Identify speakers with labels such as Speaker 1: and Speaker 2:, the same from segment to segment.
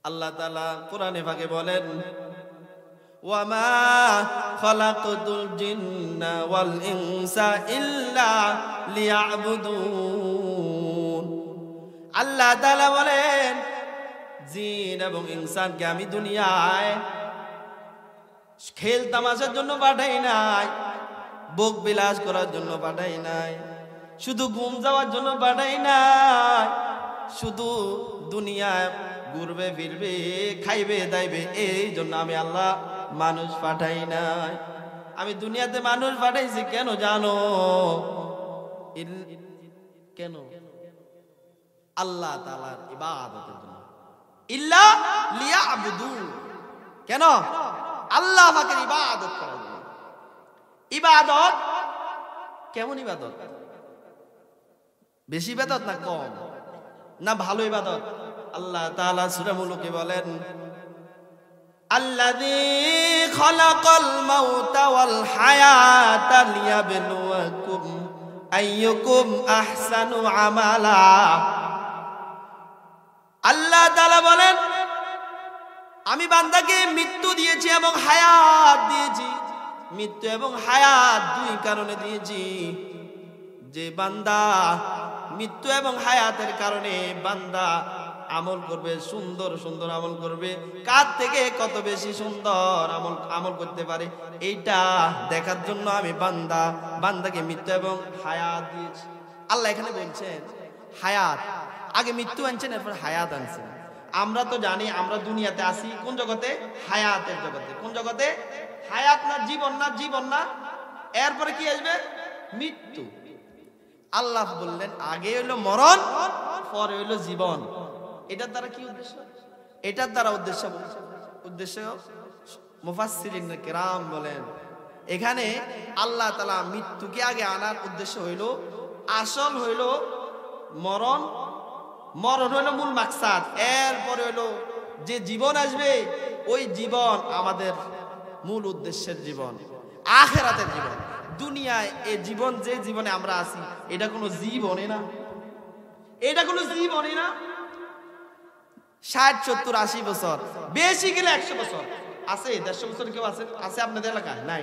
Speaker 1: আল্লাহ তাআলা কোরআনে পাকে বলেন, ওয়ামা খালাকতুল জিন্না ওয়াল ইনসা ইল্লা লিয়াবুদুন। আল্লাহ তাআলা বলেন, জিন এবং ইনসানকে আমি দুনিয়ায় খেল তামাশার জন্য পাঠাই নাই, ভোগ বিলাস করার জন্য পাঠাই নাই, শুধু ঘুম যাওয়ার জন্য পাঠাই নাই, শুধু দুনিয়ায় ঘুরবে ফিরবে খাইবে দাইবে এই জন্য আমি আল্লাহ মানুষ পাঠাই নাই। আমি দুনিয়াতে মানুষ পাঠাইছি কেন জানো? কেন? আল্লাহ তাআলার ইবাদতের জন্য। ইল্লা লিয়াবুদুন। কেন? আল্লাহ পাকের ইবাদত করার জন্য। ইবাদত কেমন ইবাদত? বেশি ইবাদত না কম না ভালো ইবাদত? আল্লাহ তাআলা সূরা মুলুকে বলেন, আল্লাযী খালাকাল মাউতা ওয়াল হায়াতা লিয়াবলুয়াকুম আইয়ুকুম আহসানু আমালা। আল্লাহ তাআলা বলেন, আমি বান্দাকে মৃত্যু দিয়েছি এবং হায়াত দিয়েছি। মৃত্যু এবং হায়াত দুই কারণে দিয়েছি। যে বান্দা মৃত্যু এবং হায়াতের কারণে বান্দা আমল করবে, সুন্দর সুন্দর আমল করবে, কার থেকে কত বেশি সুন্দর আমল করতে পারে এইটা দেখার জন্য আমি বান্দাকে মৃত্যু এবং হায়াত দিয়েছি। আল্লাহ এখানে বলছেন হায়াত, আগে মৃত্যু আনছেন এরপর হায়াত আনছেন। আমরা তো জানি আমরা দুনিয়াতে আছি কোন জগতে? হায়াতের জগতে। কোন জগতে? হায়াত না জীবন না? জীবন না, এরপরে কি আসবে? মৃত্যু। আল্লাহ বললেন আগে হইলো মরণ, পরে হইলো জীবন। এটার দ্বারা কি উদ্দেশ্য? এটার দ্বারা উদ্দেশ্য মুফাসসিরিন কিরাম বলেন, এখানে আল্লাহ তাআলা মৃত্যুকে আগে আনার উদ্দেশ্য হইলো, আসল হইলো মরণ। মরণ হইলো মূল মাকসাদ, এরপরে হইলো যে জীবন আসবে ওই জীবন আমাদের মূল উদ্দেশ্যের জীবন, আখিরাতের জীবন। দুনিয়ায় এই জীবন, যে জীবনে আমরা আছি এটা কোনো জীবনই না, এটা কোনো জীবনই না। 60, 70, 80 বছর, বেশি গেলে 100 বছর আছে। 150 বছর কেউ আছে আপনাদের এলাকায়? নাই।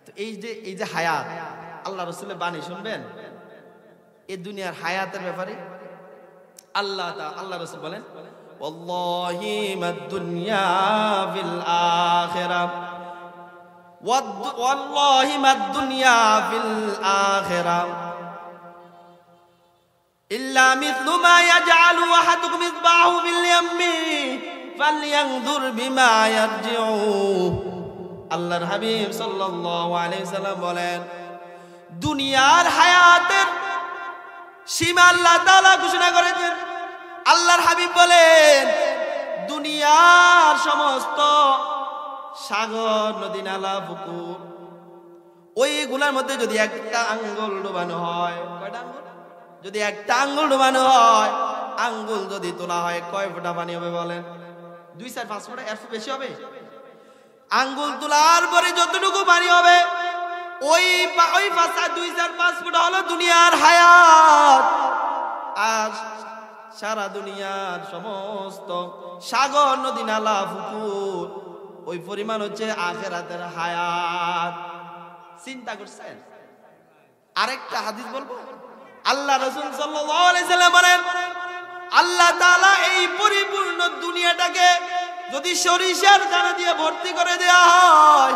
Speaker 1: তো এই যে হায়াত, আল্লাহ রাসূলের বাণী শুনবেন এই দুনিয়ার হায়াতের ব্যাপারে। আল্লাহ রাসূল বলেন, ওয়াল্লাহি মাদ দুনিয়া ফিল আখিরাহ, ওয়াল্লাহি মাদ দুনিয়া ফিল আখিরাহ ইল্লা মিছলু মা ইয়াজআলু আহাদুকুম ইসবাহু ফিল ইয়াম্মি ফালইয়ানজুর বিমা ইয়ারজিউ। আল্লাহর হাবিব সাল্লাল্লাহু আলাইহি সাল্লাম বলেন, দুনিয়ার হায়াতের সীমা আল্লাহ তাআলা ঘোষণা করেছেন। আল্লাহর হাবিব বলেন, দুনিয়ার সমস্ত সাগর, নদী, নালা, পুকুর, ওইগুলোর মধ্যে যদি একটা আঙ্গুল ডুবানো হয়, কয়টা আঙ্গুল? যদি একটা আঙ্গুল ডুবানো হয়, আঙ্গুল যদি তোলা হয় কয় ফোঁটা পানি হবে বলেন? 2, 4, 5 ফোঁটা, এর বেশি হবে? আঙ্গুল তোলার পরে যতটুকু পানি হবে ওই 2, 4, 5 ফোঁটা হলো দুনিয়ার হায়াত। আর সারা দুনিয়ার সমস্ত সাগর, নদী, নালা, পুকুর ওই পরিমাণ হচ্ছে আখিরাতের হায়াত। চিন্তা করছেন? আরেকটা হাদিস বলবো, আল্লাহ রাসূল সাল্লাল্লাহু আলাইহি সাল্লাম বলেন, আল্লাহ তাআলা এই পরিপূর্ণ দুনিয়াটাকে যদি সরিষার দানা দিয়ে ভর্তি করে দেয়া হয়,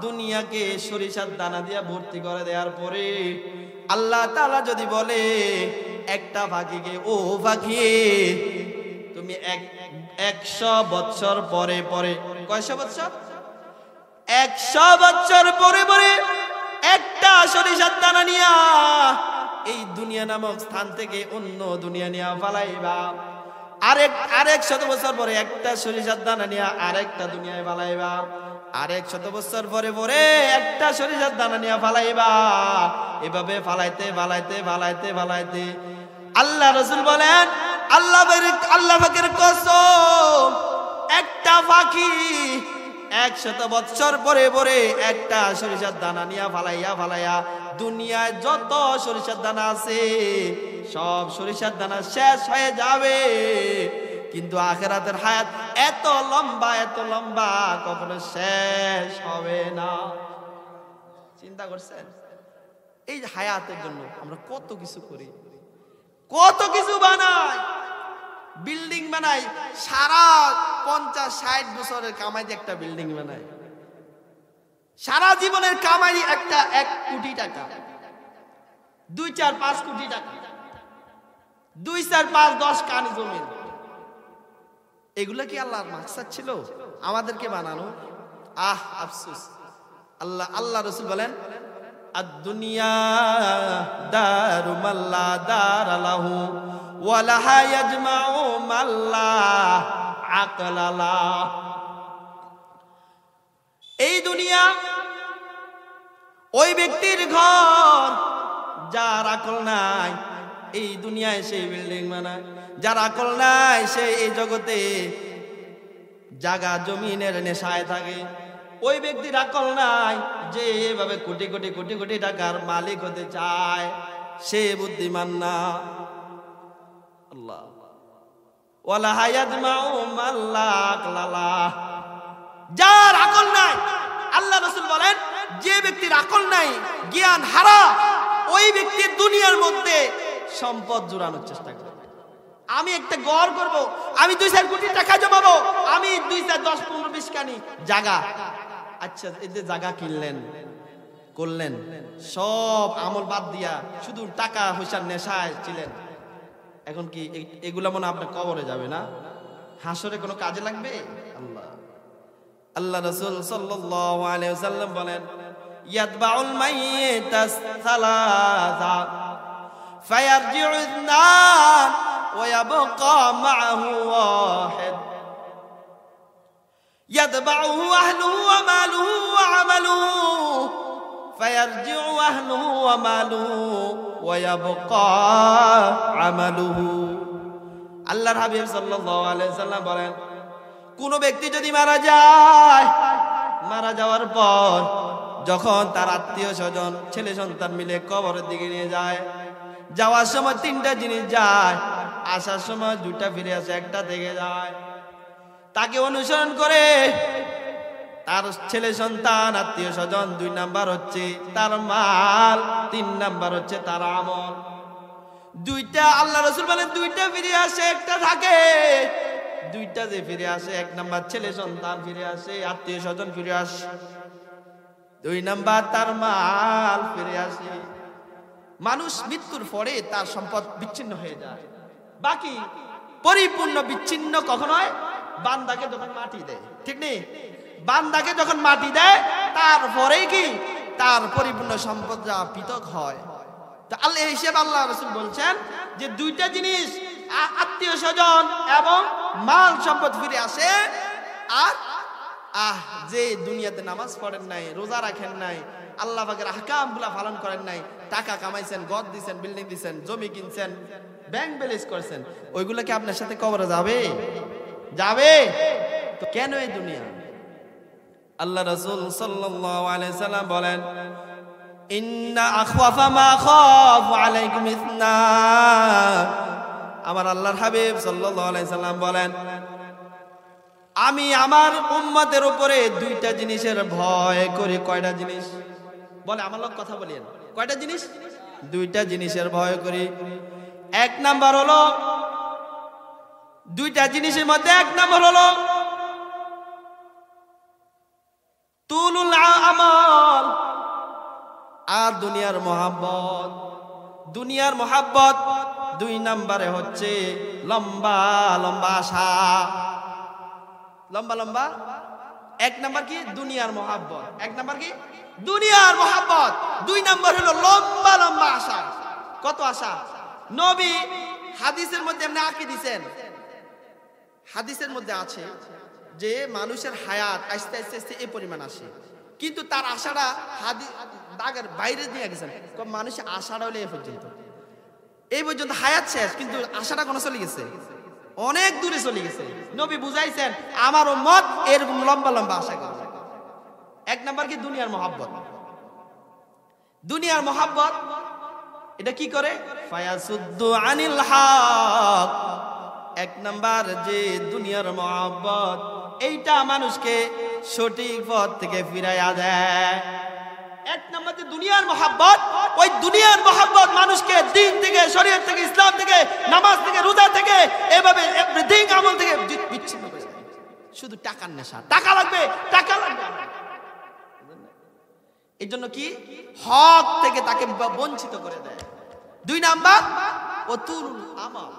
Speaker 1: দুনিয়াকে সরিষার দানা দিয়ে ভর্তি করে দেওয়ার পরে আল্লাহ তাআলা যদি বলে একটা পাখিকে, ও পাখি তুমি 100 বছর পরে কয়শো বছর? 100 বছর পরে একটা সরিষার দানা নিয়া এই দুনিয়া নামক স্থান থেকে অন্য দুনিয়া নিয়া পালাইবা। আরেক 100 বছর পরে একটা সরিষার দানা নিয়া আরেকটা দুনিয়ায় পালাইবা। আরেক 100 বছর পরে একটা সরিষার দানা নিয়া পালাইবা। এভাবে ফালাইতে আল্লাহ রাসূল বলেন, আল্লাহ পাকের কসম, একটা পাখি 100 বছর পরে একটা সরিষার দানা নিয়া ফালাইয়া দুনিয়ায় যত সরিষার দানা আছে সব সরিষার দানা শেষ হয়ে যাবে। কিন্তু আখিরাতের হায়াত এত লম্বা কখনো শেষ হবে না। চিন্তা করছেন এই যে হায়াতের জন্য আমরা কত কিছু করি, কত কিছু বানাই, বিল্ডিং বানাই, সারা 50-60 বছরের কামাই দিয়ে একটা বিল্ডিং বানাই, সারা জীবনের কামাই একটা 1 কোটি টাকা, 2-4-5 কোটি টাকা, 2-4-5-10 কানি জমি। এগুলা কি আল্লাহর মাকসাদ ছিল আমাদেরকে বানানো? আফসোস। আল্লাহ রাসূল বলেন আদ-দুনিয়া দারু মাল্লা দারালাহু ওয়া লাহা ইয়াজমাউ মাল্লা আকলালা। এই দুনিয়া ওই ব্যক্তির ঘর যার আকল নাই, এই দুনিয়ায় সেই বিল্ডিং বানায়। যার আকল নাই সে এই জগতে জায়গা জমিনের নেশায় থাকে। ওই ব্যক্তির আকল নাই যে এভাবে কোটি কোটি কোটি কোটি টাকার মালিক হতে চায়, সে বুদ্ধিমান না। আল্লাহ ওয়ালা হায়াজমাউ মাল্লা আকলালা। যার আকল নাই, আল্লাহ রাসূল বলেন যে ব্যক্তির আকল নাই, জ্ঞান হারা, ওই ব্যক্তি দুনিয়ার মধ্যে সম্পদ জোড়ানোর চেষ্টা করে। আমি একটা ঘর করব, আমি 2-4 কোটি টাকা জমাবো, আমি 2-4-10-15-20 কানি জায়গা। আচ্ছা এই যে জায়গা কিনলেন করলেন, সব আমল বাদ দিয়া শুধু টাকা পয়সার নেশায় ছিলেন, এখন কি এগুলা মনে আপনার কবরে যাবে না? হাসরে কোনো কাজে লাগবে? আল্লাহ রাসূল সাল্লাল্লাহু আলাইহি ওয়াসাল্লাম বলেন ইয়াতবাউল মাইয়িতা সালাসা ফায়ারজিউ ইসনান ওয়া ইয়াবকা মাআহু ওয়াহিদ ইয়াতবাউহু আহলুহু ওয়া মালুহু ওয়া আমালুহু ফায়ারজিউ আহলুহু ওয়া মালুহু ওয়া ইয়াবকা আমালুহু। আল্লাহর হাবিব সাল্লাল্লাহু আলাইহি ওয়াসাল্লাম বলেন কোন ব্যক্তি যদি মারা যায়, মারা যাওয়ার পর যখন তার আত্মীয় স্বজন ছেলে সন্তান মিলে কবরের দিকে নিয়ে যায়, যাওয়ার সময় 3টা জিনিস যায়, আসার সময় 2টা ফিরে আসে, 1টা থেকে যায়। তাকে অনুসরণ করে তার ছেলে সন্তান আত্মীয় স্বজন, 2 নাম্বার হচ্ছে তার মাল, 3 নাম্বার হচ্ছে তার আমল। 2টা আল্লাহ রাসূল বলেন 2টা ফিরে আসে, 1টা থাকে। 2টা যে ফিরে আসে, 1 নাম্বার ছেলে সন্তান ফিরে আসে, আত্মীয় স্বজন ফিরে আসে, 2 নাম্বার তার মাল ফিরে আসে। মানুষ মৃত্যুর পরে তার সম্পদ বিচ্ছিন্ন হয়ে যায়, বাকি পরিপূর্ণ বিচ্ছিন্ন কখন হয়? বান্দাকে যখন মাটি দেয়, ঠিক নেই? বান্দাকে যখন মাটি দেয় তারপরে কি তার পরিপূর্ণ সম্পদ যা পৃথক হয়। তো আল্লাহ হিসেবে আল্লাহ রাসূল বলছেন যে 2টা জিনিস আত্মীয় স্বজন এবং মাল সম্পদ ফিরে আসে। আর যে দুনিয়াতে নামাজ পড়েন নাই, রোজা রাখেন নাই, আল্লাহ পাকের আহকামগুলো পালন করেন নাই, টাকা কামাইছেন, ঘর দিছেন, বিল্ডিং দিছেন, জমি কিনছেন, ব্যাংক ব্যালেন্স করছেন, ওইগুলো কি আপনার সাথে কবরে যাবে? যাবে তো কেন এই দুনিয়া? আল্লাহ রাসূল সাল্লাল্লাহু আলাইহি সাল্লাম বলেন ইন্না আখওয়াফা মা খাফু আলাইকুম ইসনা। আমার আল্লাহর হাবিব সাল্লাল্লাহু আলাইহি সাল্লাম বলেন আমি আমার উম্মতের উপরে 2টা জিনিসের ভয় করি। কয়টা জিনিস? বলে আমার লোক কথা বলেন, কয়টা জিনিস? 2টা জিনিসের ভয় করি। 1 নাম্বার হলো, 2টা জিনিসের মধ্যে 1 নাম্বার হলো তুলুল আমাল আর দুনিয়ার মহাব্বত। দুনিয়ার মহাব্বত 2 নাম্বারে হচ্ছে লম্বা লম্বা আশা, লম্বা লম্বা। 1 নাম্বার কি? দুনিয়ার মহাব্বত। 1 নাম্বার কি? দুনিয়ার মহাব্বত। 2 নাম্বার হলো লম্বা লম্বা আশা। কত আশা? নবী হাদিসের মধ্যে এমনি আঁকি দিয়েছেন, হাদিসের মধ্যে আছে যে মানুষের হায়াত আস্তে আস্তে আস্তে এই পরিমাণ আসে, কিন্তু তার আশাটা দাগের বাইরে দিয়ে গেছেন। মানুষের আশাটা হলে এই পর্যন্ত হায়াত শেষ, কিন্তু আশাটা কোনো চলে গেছে, অনেক দূরে চলে গেছে। নবী বুঝাইছেন আমার উম্মত এরকম লম্বা লম্বা আশা করবে। 1 নাম্বার কি? দুনিয়ার মহাব্বত। দুনিয়ার মহাব্বত এটা কি করে? ফায়াসুদ্দু আনিল হক, এক নাম্বার যে দুনিয়ার মহব্বত, এইটা মানুষকে সঠিক পথ থেকে ফিরাইয়া দেয়। এক নাম্বার যে দুনিয়ার মহব্বত, ওই দুনিয়ার মহব্বত মানুষকে দিন থেকে, শরীয়ত থেকে, ইসলাম থেকে, নামাজ থেকে, রোজা থেকে, এভাবে এভরিথিং আমল থেকে বিচ্ছিন্ন করে দেয়। শুধু টাকার নেশা, টাকা লাগবে, টাকা লাগবে। এই জন্য কি হক থেকে তাকে বঞ্চিত করে দেয়। দুই নাম্বার অতুল আমল,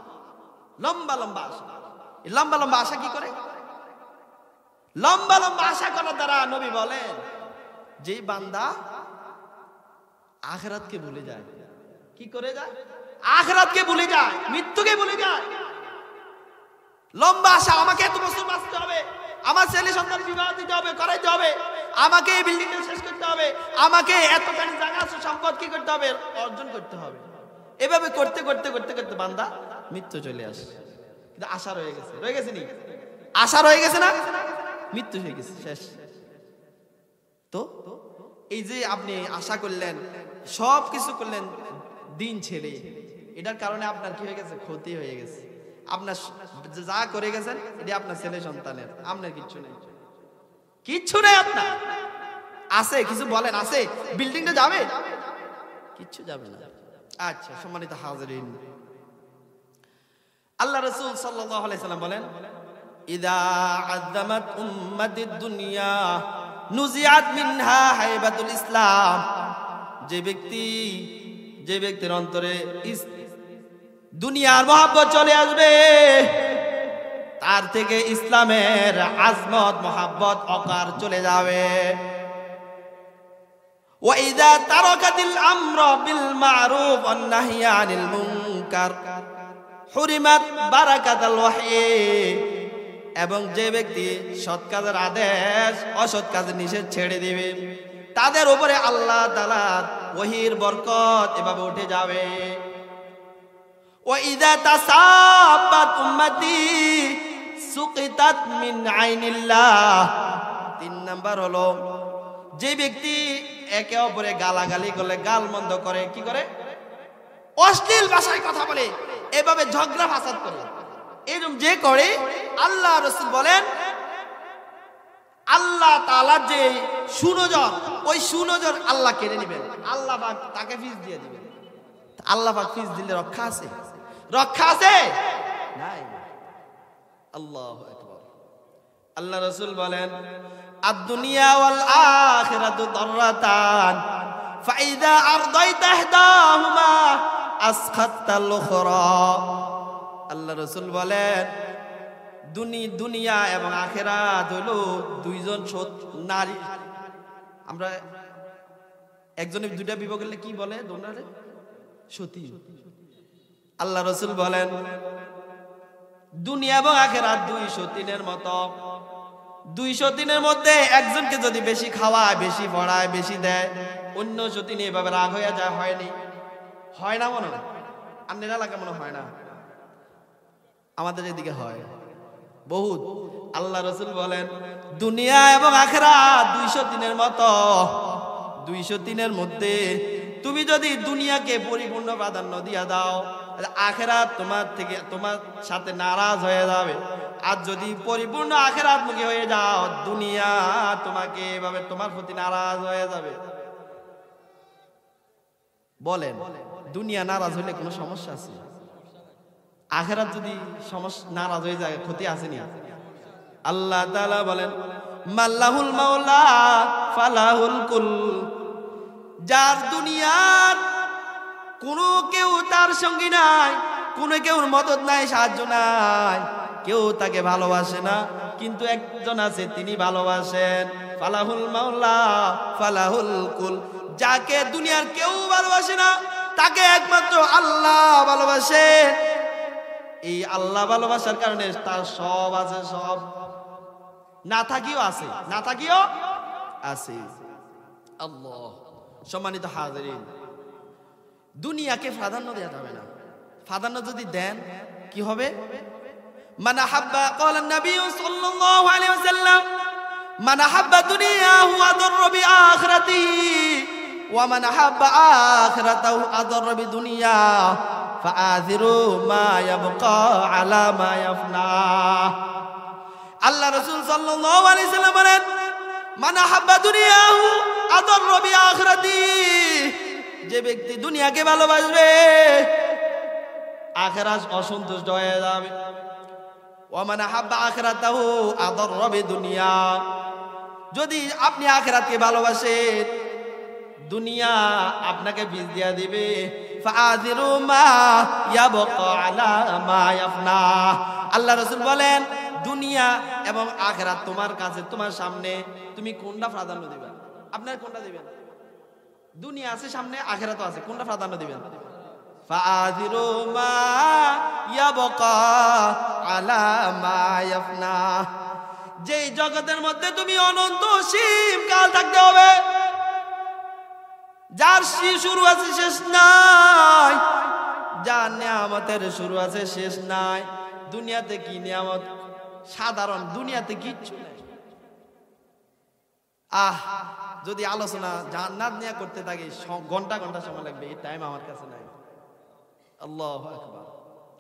Speaker 1: লম্বা লম্বা আশা। লম্বা লম্বা আশা কি করে? লম্বা লম্বা আশা করার দ্বারা নবী বলেন যে বান্দা আখিরাতকে ভুলে যায়। কি করে যায়? আখিরাতকে ভুলে যায়, মৃত্যুকে ভুলে যায়। লম্বা আশা, আমাকে এত বছর বাঁচতে হবে, আমার ছেলে সন্তান বিবাহ দিতে হবে, করাইতে হবে, আমাকে এই বিল্ডিংটা শেষ করতে হবে, আমাকে এতখানি জায়গা সম্পদ কি করতে হবে, অর্জন করতে হবে। এভাবে করতে করতে করতে করতে বান্দা মৃত্যু চলে আসে। কিন্তু আশা রয়ে গেছে, রয়ে গেছে নি? আশা রয়ে গেছে না? মৃত্যু হয়ে গেছে, শেষ। তো এই যে আপনি আশা করলেন, সব কিছু করলেন দিন ছেড়ে, এটার কারণে আপনার কি হয়ে গেছে? ক্ষতি হয়ে গেছে। আপনার যা করে গেছেন এটা আপনার ছেলে সন্তানের, আপনার কিচ্ছু নেই, কিচ্ছু নেই আপনার। আছে কিছু বলেন, আছে বিল্ডিংটা যাবে? কিচ্ছু যাবে না। আচ্ছা সম্মানিত হাজিরিন, আল্লাহ রাসূল সাল্লাল্লাহু আলাইহি সাল্লাম বলেন, ইদা আযযামাত উম্মাতিদ দুনিয়া নুজিআত মিনহা হাইবাতুল ইসলাম। যে ব্যক্তির অন্তরে দুনিয়ার মহব্বত চলে আসবে, তার থেকে ইসলামের আজমত মহব্বত অকার চলে যাবে। ওয়া ইযা তারাকাতিল আমরা বিল মারুফ ওয়ান নাহই আনিল মুনকার হুরিমাত বারাকাতুল ওয়াহয়ি। এবং যে ব্যক্তি সৎ কাজের আদেশ, অসৎ কাজের নিষেধ ছেড়ে দিবে, তাদের উপরে আল্লাহ তাআলার ওহীর বরকত এভাবে উঠে যাবে। ওয়া ইযা তাসাব্বাত উম্মতি সুকিতাত মিন আইনিল্লাহ। 3 নাম্বার হলো যে ব্যক্তি একে অপরে গালাগালি করলে, গালমন্দ করে, কি করে? অশ্লীল ভাষায় কথা বলে, এভাবে ঝগড়া ফাসাদ করে, এরকম যে করে, আল্লাহ রাসূল বলেন আল্লাহ তাআলা যে সুনজর, ওই সুনজর আল্লাহ কেড়ে নেবেন। আল্লাহ পাক তাকে ফিস দিয়ে দিবেন। আল্লাহ পাক ফিস দিলে রক্ষা আছে? রক্ষা আছে? নাই। আল্লাহু আকবার। আল্লাহ রাসূল বলেন, আদ-দুনিয়া ওয়াল আখিরাতু দাররাতান ফাইদা আরদাইতা ইহদাহুমা আসখাতাল উখরা। আল্লাহ রাসূল বলেন দুনিয়া এবং আখিরাত হলো দুইজন নারী। আমরা একজনের দুইটা বিবাহ করলে কি বলে? দোনারে সতী। আল্লাহ রাসূল বলেন দুনিয়া এবং আখিরাত 203-এর মতো। 203-এর মধ্যে একজনকে যদি বেশি খাওয়ায়, বেশি পড়ায়, বেশি দেয়, অন্য সতী এভাবে রাগ হয়ে যায়। হয়নি? হয় না? মনে হয় আপনার এলাকা মনে হয় না, আমাদের এদিকে হয় বহুত। আল্লাহ রাসূল বলেন দুনিয়া এবং আখিরাত 203-এর মতো। 203-এর মধ্যে তুমি যদি দুনিয়াকে পরিপূর্ণ প্রাধান্য দিয়া দাও, আখিরাত তোমার সাথে নারাজ হয়ে যাবে। আর যদি পরিপূর্ণ আখিরাতমুখী হয়ে যাও, দুনিয়া তোমাকে এভাবে তোমার প্রতি নারাজ হয়ে যাবে। বলেন দুনিয়া নারাজ হইলে কোনো সমস্যা আছে? আখিরাত যদি নারাজ হয়ে যায়, ক্ষতি আসেনি? আল্লাহ তাআলা বলেন মাল্লাহুল মাওলা ফালাহুল কুল। যার দুনিয়ার কোনো কেউ তার সঙ্গী নাই, কোনো কেউর মদদ নাই, সাহায্য নাই, কেউ তাকে ভালোবাসে না, কিন্তু একজন আছে তিনি ভালোবাসেন। ফালাহুল মাওলা ফালাহুল কুল। যাকে দুনিয়ার কেউ ভালোবাসে না, তাকে একমাত্র আল্লাহ ভালোবাসে। এই আল্লাহ ভালোবাসার কারণে তার সব আছে, সব না থাকিও আছে, না থাকিও আছে। আল্লাহ। সম্মানিত হাজিরিন, দুনিয়াকে প্রাধান্য দেওয়া যাবে না। প্রাধান্য যদি দেন কি হবে? মান আহাব্বা ক্বালা নবী সাল্লাল্লাহু আলাইহি ওয়াসাল্লাম মান আহাব্বা দুনিয়াহু আদর বিআখিরাতিহি ওয়া মান আহাব্বা আখিরাতাহু আদর বিদুনিয়া ফাআযিরু মা ইয়াবকা আলা মা ইয়াফনা। আল্লাহ রাসূল সাল্লাল্লাহু আলাইহি সাল্লাম বলেন, মান আহাব্বা দুনিয়াহু আদাররা বিআখিরাতি, যে ব্যক্তি দুনিয়াকে ভালোবাসবে আখিরাত অসন্তুষ্ট হয়ে যাবে। ওয়া মান আহাব্বা আখিরাতাহু আদাররা বিদুনিয়া, যদি আপনি আখিরাতকে ভালোবাসেন দুনিয়া আপনাকে বিষ দিয়া দিবে। ফাআযিরু মা ইয়াবকা আলা মা ইয়াফনা। আল্লাহ রাসূল বলেন, দুনিয়া এবং আখিরাত তোমার কাছে, তোমার সামনে, তুমি কোনটা প্রাধান্য দিবেন? আপনার কোনটা দিবেন? দুনিয়া আছে সামনে, আখিরাত আছে, কোনটা প্রাধান্য দিবেন? ফাআযিরু মা ইয়াবকা আলা মা ইয়াফনা। যেই জগতের মধ্যে তুমি অনন্ত অসীম কাল থাকতে হবে, যার শুরু আছে শেষ নাই, যার নিয়ামতের শুরু আছে শেষ নাই। দুনিয়াতে কি নিয়ামত? সাধারণ, দুনিয়াতে কিচ্ছু নাই। যদি আলোচনা জান্নাত নিয়ে করতে থাকি ঘন্টা ঘন্টা সময় লাগবে, এই টাইম আমার কাছে নাই। আল্লাহু আকবার।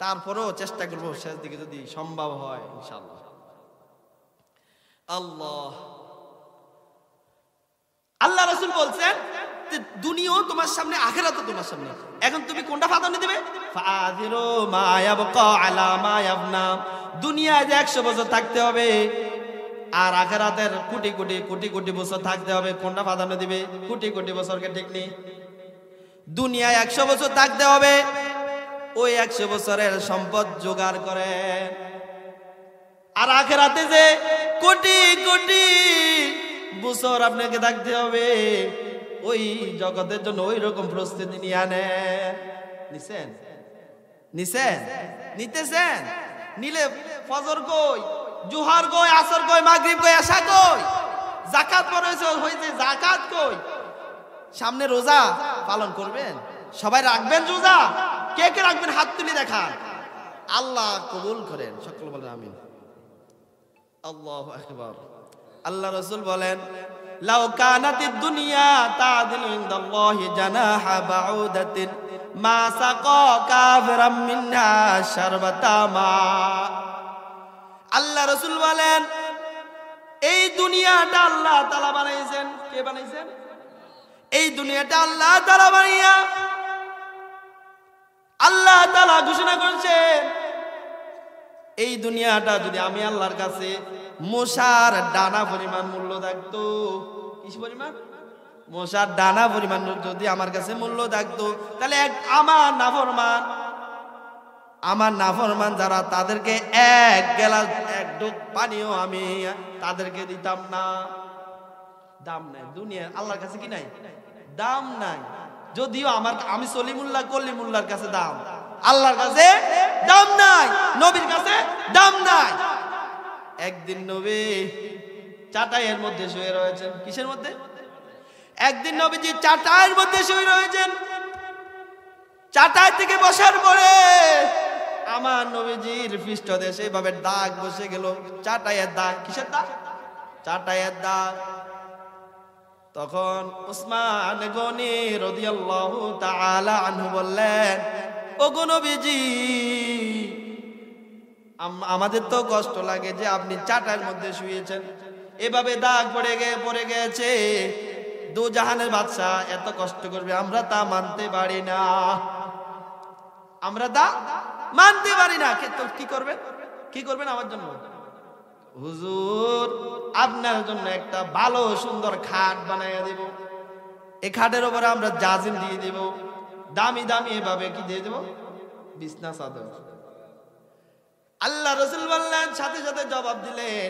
Speaker 1: তারপরেও চেষ্টা করবো শেষ দিকে যদি সম্ভব হয় ইনশাআল্লাহ। আল্লাহ রাসূল বলছেন দুনিয়াও তোমার সামনে, আখিরাতও তোমার সামনে, এখন তুমি কোনটা প্রাধান্য দিবে? ফাআযিরু মা ইয়াবকা আলা মা ইয়াফনা। দুনিয়ায় যে 100 বছর থাকতে হবে আর আখিরাতের কোটি কোটি কোটি কোটি বছর থাকতে হবে, কোনটা প্রাধান্য দিবে? কোটি কোটি বছরকে ঠিক নেই। দুনিয়ায় 100 বছর থাকতে হবে, ওই 100 বছরের সম্পদ জোগাড় করে। আর আখিরাতে যে কোটি কোটি বছর আপনাকে থাকতে হবে, ওই জগতের জন্য ওই রকম প্রস্তুতি নিয়ে আনেন। নিছেন? নিছেন? নিতেছেন? নিলে ফজর কই, জোহর কই, আসর কই, মাগরিব কই, এশা কই? যাকাত হয়েছে, যাকাত কই? সামনে রোজা পালন করবেন, সবাই রাখবেন রোজা? কে কে রাখবেন হাত তুলে দেখান। আল্লাহ কবুল করেন, সকল বলেন আমিন। আল্লাহু আকবার। আল্লাহ রাসূল বলেন, লাউ কানাতিদ দুনিয়া তা'দিলু ইনদাল্লাহি জানাহা বাউদাতিন মা সাকা কাফিরাম মিনহা শারবাতা মা। আল্লাহ রাসূল বলেন, এই দুনিয়াটা আল্লাহ তাআলা বানাইছেন। কে বানাইছেন? এই দুনিয়াটা আল্লাহ তাআলা বানাইয়া আল্লাহ তাআলা ঘোষণা করেছেন, এই দুনিয়াটা যদি আমি আল্লাহর কাছে মশার ডানা পরিমাণ মূল্য থাকতো। কিস পরিমাণ? মশার ডানা পরিমাণ যদি আমার কাছে মূল্য থাকতো, তাহলে আমার নাফরমান যারা, তাদেরকে এক গ্লাস, এক ঢোক পানিও আমি তাদেরকে দিতাম না। দাম নাই দুনিয়া, আল্লাহর কাছে কি নাই? দাম নাই। যদিও আমি সলিমুল্লাহ কলিমুল্লাহর কাছে দাম, আল্লাহর কাছে দাম নাই, নবীর কাছে দাম নাই। একদিন নবী চাটাইয়ের মধ্যে শুয়ে রয়েছেন। কিসের মধ্যে? একদিন নবীজি চাটাইয়ের মধ্যে শুয়ে রয়েছেন। চাটাই থেকে বসার পরে আমার নবীজির পৃষ্ঠদেশে এভাবে দাগ বসে গেল, চাটাইয়ের দাগ। কিসের দাগ? চাটাইয়ের দাগ। তখন উসমান গনি রাদিয়াল্লাহু তাআলা আনহু বললেন, ওগো নবীজি, আমাদের তো কষ্ট লাগে যে আপনি চাটাইয়ের মধ্যে শুয়েছেন, এভাবে দাগ পড়ে গেছে, দু জাহানের বাদশা এত কষ্ট করবে, আমরা তা মানতে পারি না, আমরা তা মানতে পারি না। কি করবেন? কি করবেন আমার জন্য? হুজুর, আপনার জন্য একটা ভালো সুন্দর খাট বানাইয়া দেব, এই খাটের উপরে আমরা জাজিম দিয়ে দেব, দামি দামি এভাবে কি দিয়ে দেব? বিছনা চাদর। আল্লাহ রাসূল বললেন, সাথে সাথে জবাব দিলেন,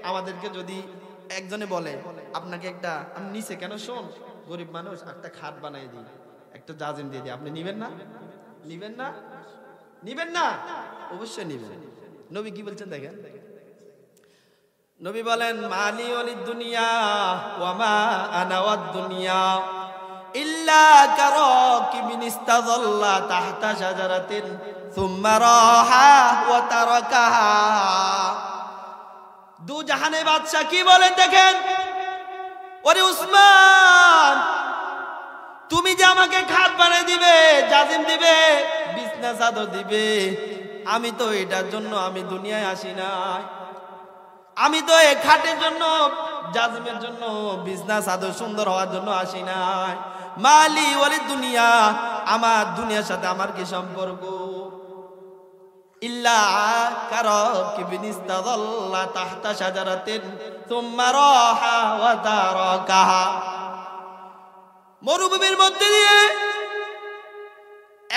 Speaker 1: আমাদেরকে যদি একজনে বলে আপনাকে একটা, আমি নিচে কেন, শোন গরিব মানুষ, একটা খাট বানাই দিই, একটা জাজিম দিয়ে দিই, আপনি নিবেন না? নিবেন না? নিবেন না? অবশ্যই নিবেন। নবী কি বলছেন দেখেন, নবী বলেন, মালি ওয়ালিদ দুনিয়া ওয়া মা আনা ওয়াদ দুনিয়া ইল্লা কারাকিবিন ইস্তাযাল্লা তাহতা শাজারাতিন সুম্মা রাহা ওয়া তারাকাহা। দু জাহানের বাদশা কি বলেন দেখেন, ওরে উসমান, তুমি যে আমাকে খাট বানিয়ে দিবে, জাজিম দিবে, বিছনা চাদর দিবে, আমি তো এটার জন্য আমি দুনিয়ায় আসি নাই। আমি তো এই খাটের জন্য, জাজিমের জন্য, বিছনা চাদর সুন্দর হওয়ার জন্য আসি নাই। মালি ওয়ালি দুনিয়া, আমার দুনিয়ার সাথে আমার কি সম্পর্ক? ইল্লা কারাকিবিন ইস্তাযাল্লা তাহতা শাজারাতিন সুম্মা রাহা ওয়া তারাকাহা। মরুভূমির মধ্যে দিয়ে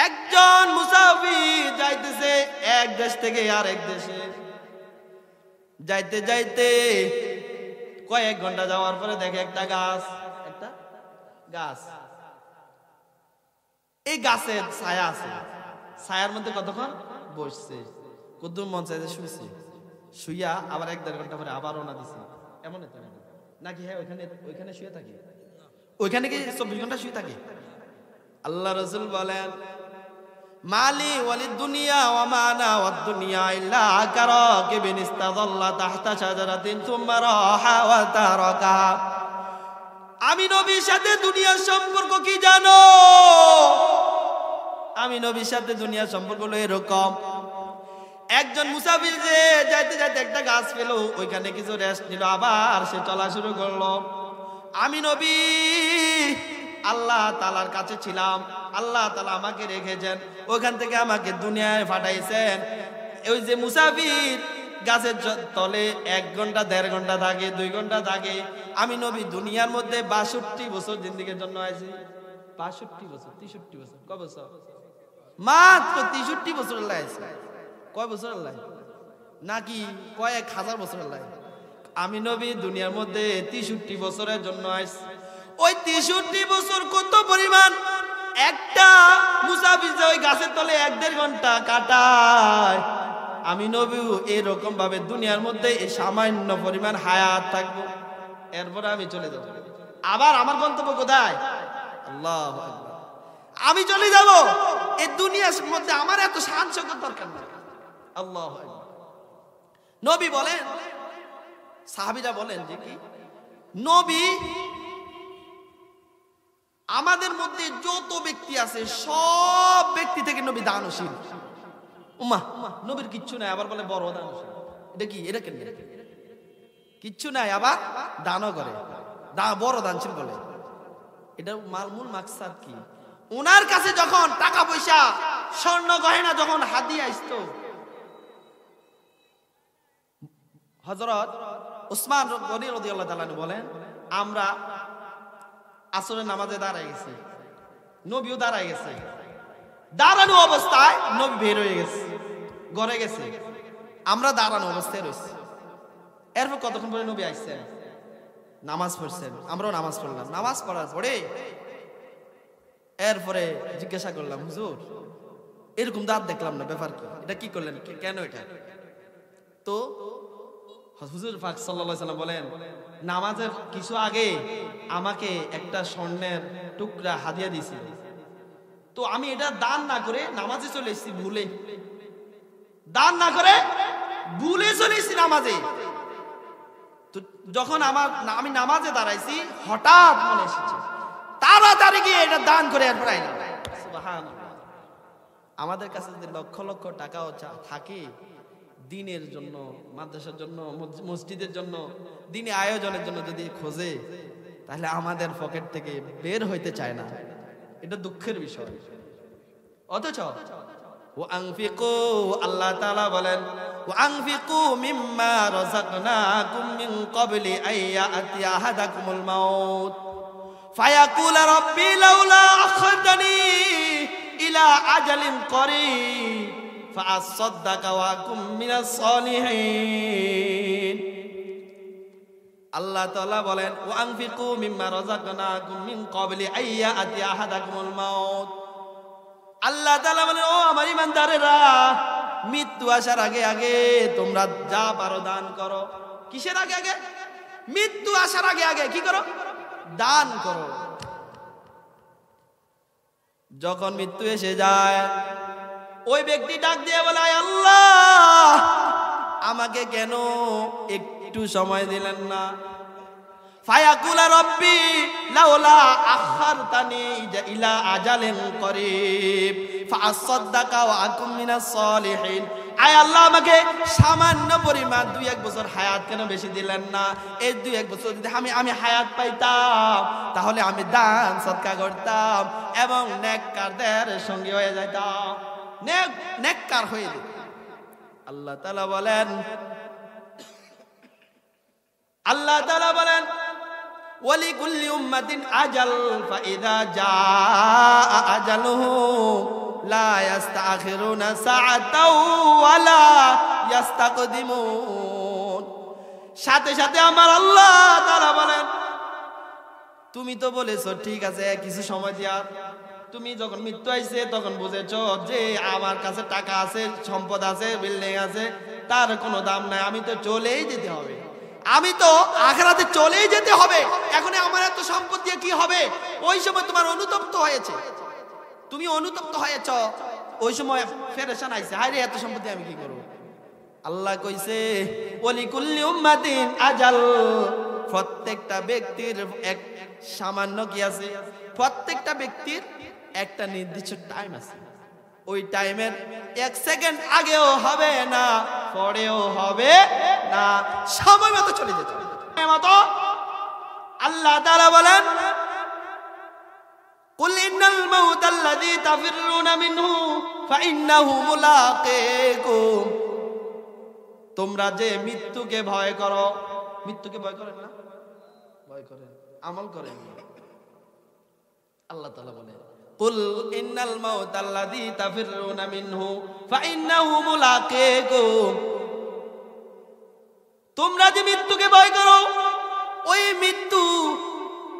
Speaker 1: একজন মুসাফির যাইতেছে এক দেশ থেকে আরেক দেশে। যাইতে যাইতে কয়েক ঘন্টা যাওয়ার পরে দেখে একটা গাছ, এই গাছের ছায়া আছে। ছায়ার মধ্যে কতক্ষণ বসছে, কদ্দুর মন চাইছে শুয়েছে, শুইয়া আবার 1-1.5 ঘন্টা পরে আবার রওনা দিছে। এমন নাকি? হ্যাঁ, ওইখানে শুয়ে থাকে। ওইখানে কি 24 ঘন্টা শুয়ে থাকে? আল্লাহ রাসূল বলেন, মালি ওয়ালিদ দুনিয়া ওয়া মা আনা ওয়াদ দুনিয়া ইল্লা কারাকিবিন ইস্তাযাল্লা তাহতা শাজারাতিন সুম্মা রাহা ওয়া তারাকাহা। আমি নবীর সাথে দুনিয়ার সম্পর্ক কি জানো? আমি নবীর সাথে দুনিয়ার সম্পর্ক হলো এরকম, একজন মুসাফির যে যাইতে যাইতে একটা গাছ পেল, ওইখানে কিছু রেস্ট নিল, আবার সে চলা শুরু করলো। আমি নবী আল্লাহ তাআলার কাছে ছিলাম, আল্লাহ তাআলা আমাকে রেখেছেন, ওখান থেকে আমাকে দুনিয়ায় পাঠাইছেন। ওই যে মুসাফির গাছের তলে 1 ঘন্টা 1.5 ঘন্টা থাকে, 2 ঘন্টা থাকে, আমি নবী দুনিয়ার মধ্যে 62 বছর জিন্দেগির জন্য আইছি। 62 বছর, 63 বছর, কয় বছর? মাত্র 63 বছর আল্লাহ আইছে। কয় বছর আল্লাহ? নাকি কয়েক হাজার বছর আল্লাহ? আমি নবী দুনিয়ার মধ্যে 63 বছরের জন্য আইছি। ওই 63 বছর কত পরিমাণ একটা মুসাফির যে ওই গাছের তলে 1-1.5 ঘন্টা কাটায়, আমি নবী এরকম ভাবে দুনিয়ার মধ্যে এই সামান্য পরিমাণ হায়াত থাকবো, এরপরে আমি চলে যাব। আবার আমার গন্তব্য কোথায়? আল্লাহু আকবার। আমি চলে যাব, এই দুনিয়ার মধ্যে আমার এত শান শৌকত দরকার নেই। আল্লাহু আকবার। নবী বলেন, সাহাবীরা বলেন যে কি, নবী আমাদের মধ্যে যত ব্যক্তি আছে সব ব্যক্তি থেকে নবী দানশীল। উম্মাহ, নবীর কিচ্ছু নাই, আবার বলে বড় দানশীল। এটা কি? এটা কেন? কিচ্ছু নাই, আবার দানও করে, বড় দানশীল বলে। এটা মূল মাকসাদ কি? ওনার কাছে যখন টাকা পয়সা স্বর্ণ গয়না যখন হাদিয়া আসতো, হযরত উসমান গনি রাদিয়াল্লাহু তাআলা বলেন, আমরা আসরের নামাজে দাঁড়ায় গেছি, নবীও দাঁড়ায় গেছে, দাঁড়ানো অবস্থায় নবী বের হয়ে গেছে, ঘরে গেছে, আমরা দাঁড়ানো অবস্থায় রয়েছি। এরপর কতক্ষণ পরে নবী আসছেন, নামাজ পড়ছেন, আমরাও নামাজ পড়লাম। নামাজ পড়ার পরে এরপরে জিজ্ঞাসা করলাম, হুজুর এরকম দাঁত দেখলাম না, ব্যাপার কি? এটা কি করলেন, কেন এটা? তো হুজুর পাক সাল্লাল্লাহু আলাইহি ওয়াসাল্লাম বলেন, নামাজের কিছু আগে আমাকে একটা স্বর্ণের টুকরা হাদিয়া দিয়েছিল, তো আমি এটা দান না করে নামাজে চলে এসেছি, ভুলে দান না করে ভুলে চলে এসেছি নামাজে। তো যখন আমি নামাজে দাঁড়াইছি, হঠাৎ মনে এসেছে, তাড়াতাড়ি গিয়ে এটা দান করে এরপর আইলাম। সুবহানাল্লাহ। আমাদের কাছে যদি লক্ষ লক্ষ টাকাও থাকে দিনের জন্য, মাদ্রাসার জন্য, মসজিদের জন্য, দিনে আয়োজনের জন্য যদি খোঁজে, তাহলে আমাদের পকেট থেকে বের হইতে চায় না। এটা দুঃখের বিষয়। অথচ ওয়ানফিকু, আল্লাহ তাআলা বলেন, ওয়ানফিকু মিম্মা রাযাকনাকুম মিন ক্বাবলি আইয়াতি আহাদাকুমুল মাউত ফায়াকুল রাব্বি লাউলা আখরতানি ইলা আজালিন করিব ফাআসাদদাকা ওয়া আকুম মিনাস সালিহিন। আল্লাহ তাআলা বলেন, ওয়ানফিকু মিম্মা রাযাকনাকুম মিন ক্বাবলি আইয়াতি আহাদাকুমুল মাউত। আল্লাহ তাআলা বলেন, ও আমার ঈমানদারেরা, মৃত্যু আসার আগে আগে তোমরা যা পারো দান করো। কিসের আগে আগে? মৃত্যু আসার আগে আগে কি করো? দান করো। যখন মৃত্যু এসে যায়, ওই ব্যক্তি ডাক দিয়ে বলে, আল্লাহ আমাকে কেন একটু সময় দিলেন না? ফায়াকুল রব্বি লাউলা আখারতানি ইলা আজালিন করিব ফাআসাদদাকা ওয়া আকুম মিনাস সলিহিন। আয় আল্লাহ, আমাকে সামান্য পরিমাণ 2-1 বছর হায়াত কেন বেশি দিলেন না? এই 2-1 বছর যদি আমি হায়াত পাইতাম, তাহলে আমি দান সদকা করতাম এবং নেককারদের সঙ্গে হয়ে যাইতাম, নেককার হয়ে যেতাম। আল্লাহ তাআলা বলেন ওয়ালিকুল্লি উম্মাতিন আজাল ফাইযা জাআ আজালুহুম লা ইস্তাখিরুনা সাআতাও ওয়ালা ইস্তাকদিমুন। সাথে সাথে আমার আল্লাহ তাআলা বলেন, তুমি তো বলেছো ঠিক আছে কিছু সময় দিয়া, তুমি যখন মৃত্যু আইছে তখন বুঝেছো যে আমার কাছে টাকা আছে, সম্পদ আছে, বিল্ডিং আছে, তার কোনো দাম নাই, আমি তো চলেই যেতে হবে, আমি তো আখিরাতে চলেই যেতে হবে, এখন আমার এত সম্পদ দিয়ে কি হবে? ওই সময় তোমার অনুতপ্ত হয়েছে, তুমি অনুতপ্ত হয়েছ, ওই সময় ফেরেশান আইছে, হায় রে এত সম্পদ দিয়ে আমি কি করব? আল্লাহ কইছে ওয়ালিকুল্লি উম্মাতিন আজাল, প্রত্যেকটা ব্যক্তির এক সামান্য কি আছে, প্রত্যেকটা ব্যক্তির একটা নির্দিষ্ট টাইম আছে, ওই টাইমের 1 সেকেন্ড আগেও হবে না, পরেও হবে না, সময় মতো চলে যেতে হবে। আল্লাহ তাআলা বলেন কুল ইন্নাল মাউতাল্লাযী তাফিরুনা মিনহু ফাইন্নাহু মুলাকীকুম। তোমরা যে মৃত্যুকে ভয় করো, মৃত্যুকে ভয় করেন না? ভয় করেন, আমল করেন। আল্লাহ তাআলা বলেন কুল ইন্নাল মাউতাল্লাযী তাফিরুনা মিনহু ফাইন্নাহু মুলাকীকুম। তোমরা যে মৃত্যুকে ভয় করো, ওই মৃত্যু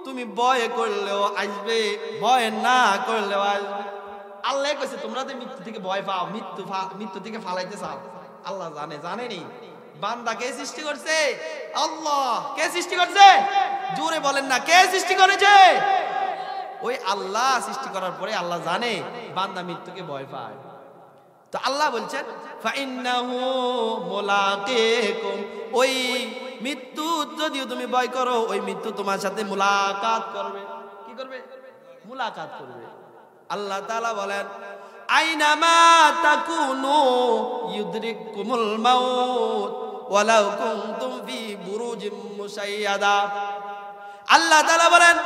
Speaker 1: তুমি ভয় করলেও আসবে, ভয় না করলেও আসবে। আল্লাহ কইছে তোমরা যে মৃত্যু থেকে ভয় পাও, মৃত্যু থেকে ফালাইতে চাও, আল্লাহ জানেনি বান্দা কে সৃষ্টি করছে? আল্লাহ। কে সৃষ্টি করছে? জোরে বলেন না, কে সৃষ্টি করেছে? ওই আল্লাহ সৃষ্টি করার পরে আল্লাহ জানে বান্দা মৃত্যুকে ভয় পায়। তো আল্লাহ বলছেন ফাইন্নাহু মুলাকীকুম, ওই মৃত্যু যদিও তুমি ভয় করো, ওই মৃত্যু তোমার সাথে মুলাকাত করবে। কি করবে? মুলাকাত করবে। আল্লাহ তাআলা বলেন আইনামা তাকুনু ইউদরিকুমুল মাউত ওয়ালাউ কুনতুম ফি বুরুজিম মুশাইয়াদা। আল্লাহ তাআলা বলেন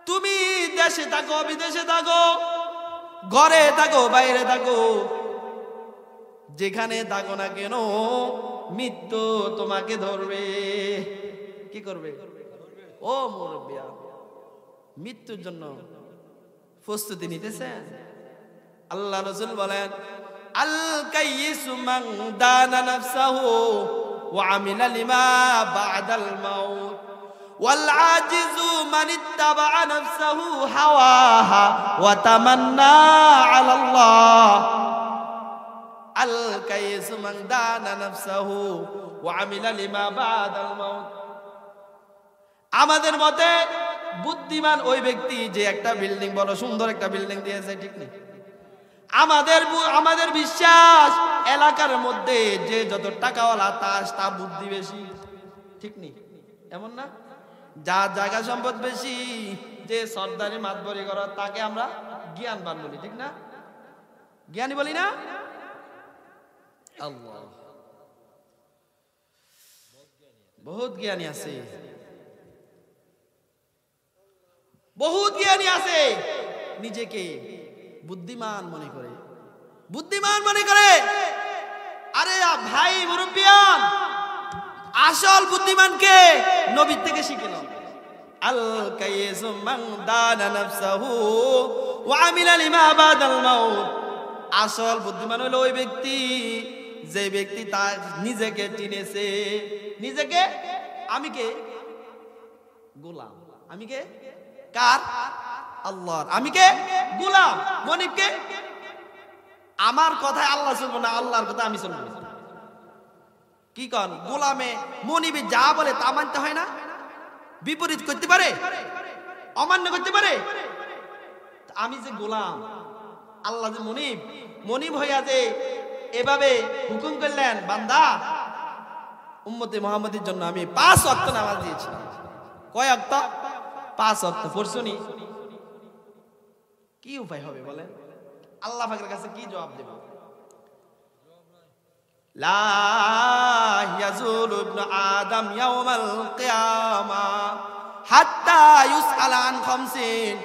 Speaker 1: তুমি দেশে থাকো, বিদেশে থাকো, ঘরে থাকো, বাইরে থাকো, যেখানে থাকো না কেন মৃত্যু তোমাকে ধরবে। কি করবে? ও মুরব্বিয়া, মৃত্যুর জন্য প্রস্তুতি নিতেছেন? আল্লাহ রাসূল বলেন আল কাইয়িসু মান দানা নাফসাহু ওয়া আমিলা লিমা বা'দাল মাউত ওয়াল আজিজু মান ইত্তাবা নাফসাহু হাওয়াহা ওয়া তামান্না আলাল্লাহ। আল কাইয়িসু মান দানা নাফসাহু ওয়া আমিলা লিমা বা'দাল মাউত। আমাদের মতে বুদ্ধিমান ওই ব্যক্তি যে একটা বিল্ডিং, বড় সুন্দর একটা বিল্ডিং দিয়েছে, ঠিক নেই? আমাদের বিশ্বাস এলাকার মধ্যে যে যত টাকাওয়ালা তার বুদ্ধি বেশি, ঠিক নেই? এমন না? যার জায়গা সম্পদ বেশি, যে সর্দারি মাতবরি করা, তাকে আমরা জ্ঞানবান বলি, ঠিক না? জ্ঞানী বলি না? আল্লাহ বহুত জ্ঞানী আছে, বহুত জ্ঞানী আছে, নিজেকে বুদ্ধিমান মনে করে, বুদ্ধিমান মনে করে। আরে ভাই মুরব্বিয়ান, আসল বুদ্ধিমানকে নবী থেকে শিখে নাও। আল কাইয়িসু মান দানা নাফসাহু ওয়া আমিলা লিমা বাদাল মাউত। আসল বুদ্ধিমান হলো ওই ব্যক্তি যে ব্যক্তি তার নিজেকে চিনেছে, নিজেকে, আমি কে? গোলাম। আমি কে? কার? আল্লাহর। আমি কে? গোলাম। মনিব কে? আমার কথায় আল্লাহ চলবো না, আল্লাহর কথা আমি চলবো। কি কন? গোলামে মনিবে যা বলে তা মানতে হয় না? বিপরীত করতে পারে, অমান্য করতে পারে। আমি যে গোলাম, আল্লাহ যে মনিব হইয়া যে এভাবে হুকুম করলেন, বান্দা উম্মতে মুহাম্মাদের জন্য আমি 5 ওয়াক্ত নামাজ দিয়েছিলাম। কয় ওয়াক্ত? 5 ওয়াক্ত। পড়ছনি? কি উপায় হবে বলেন? আল্লাহ পাকের কাছে কি জবাব দেব? লা ইয়াজুলু ইবনু আদম ইয়াউমাল কিয়ামা হাত্তা ইউসআলা আন খামসিন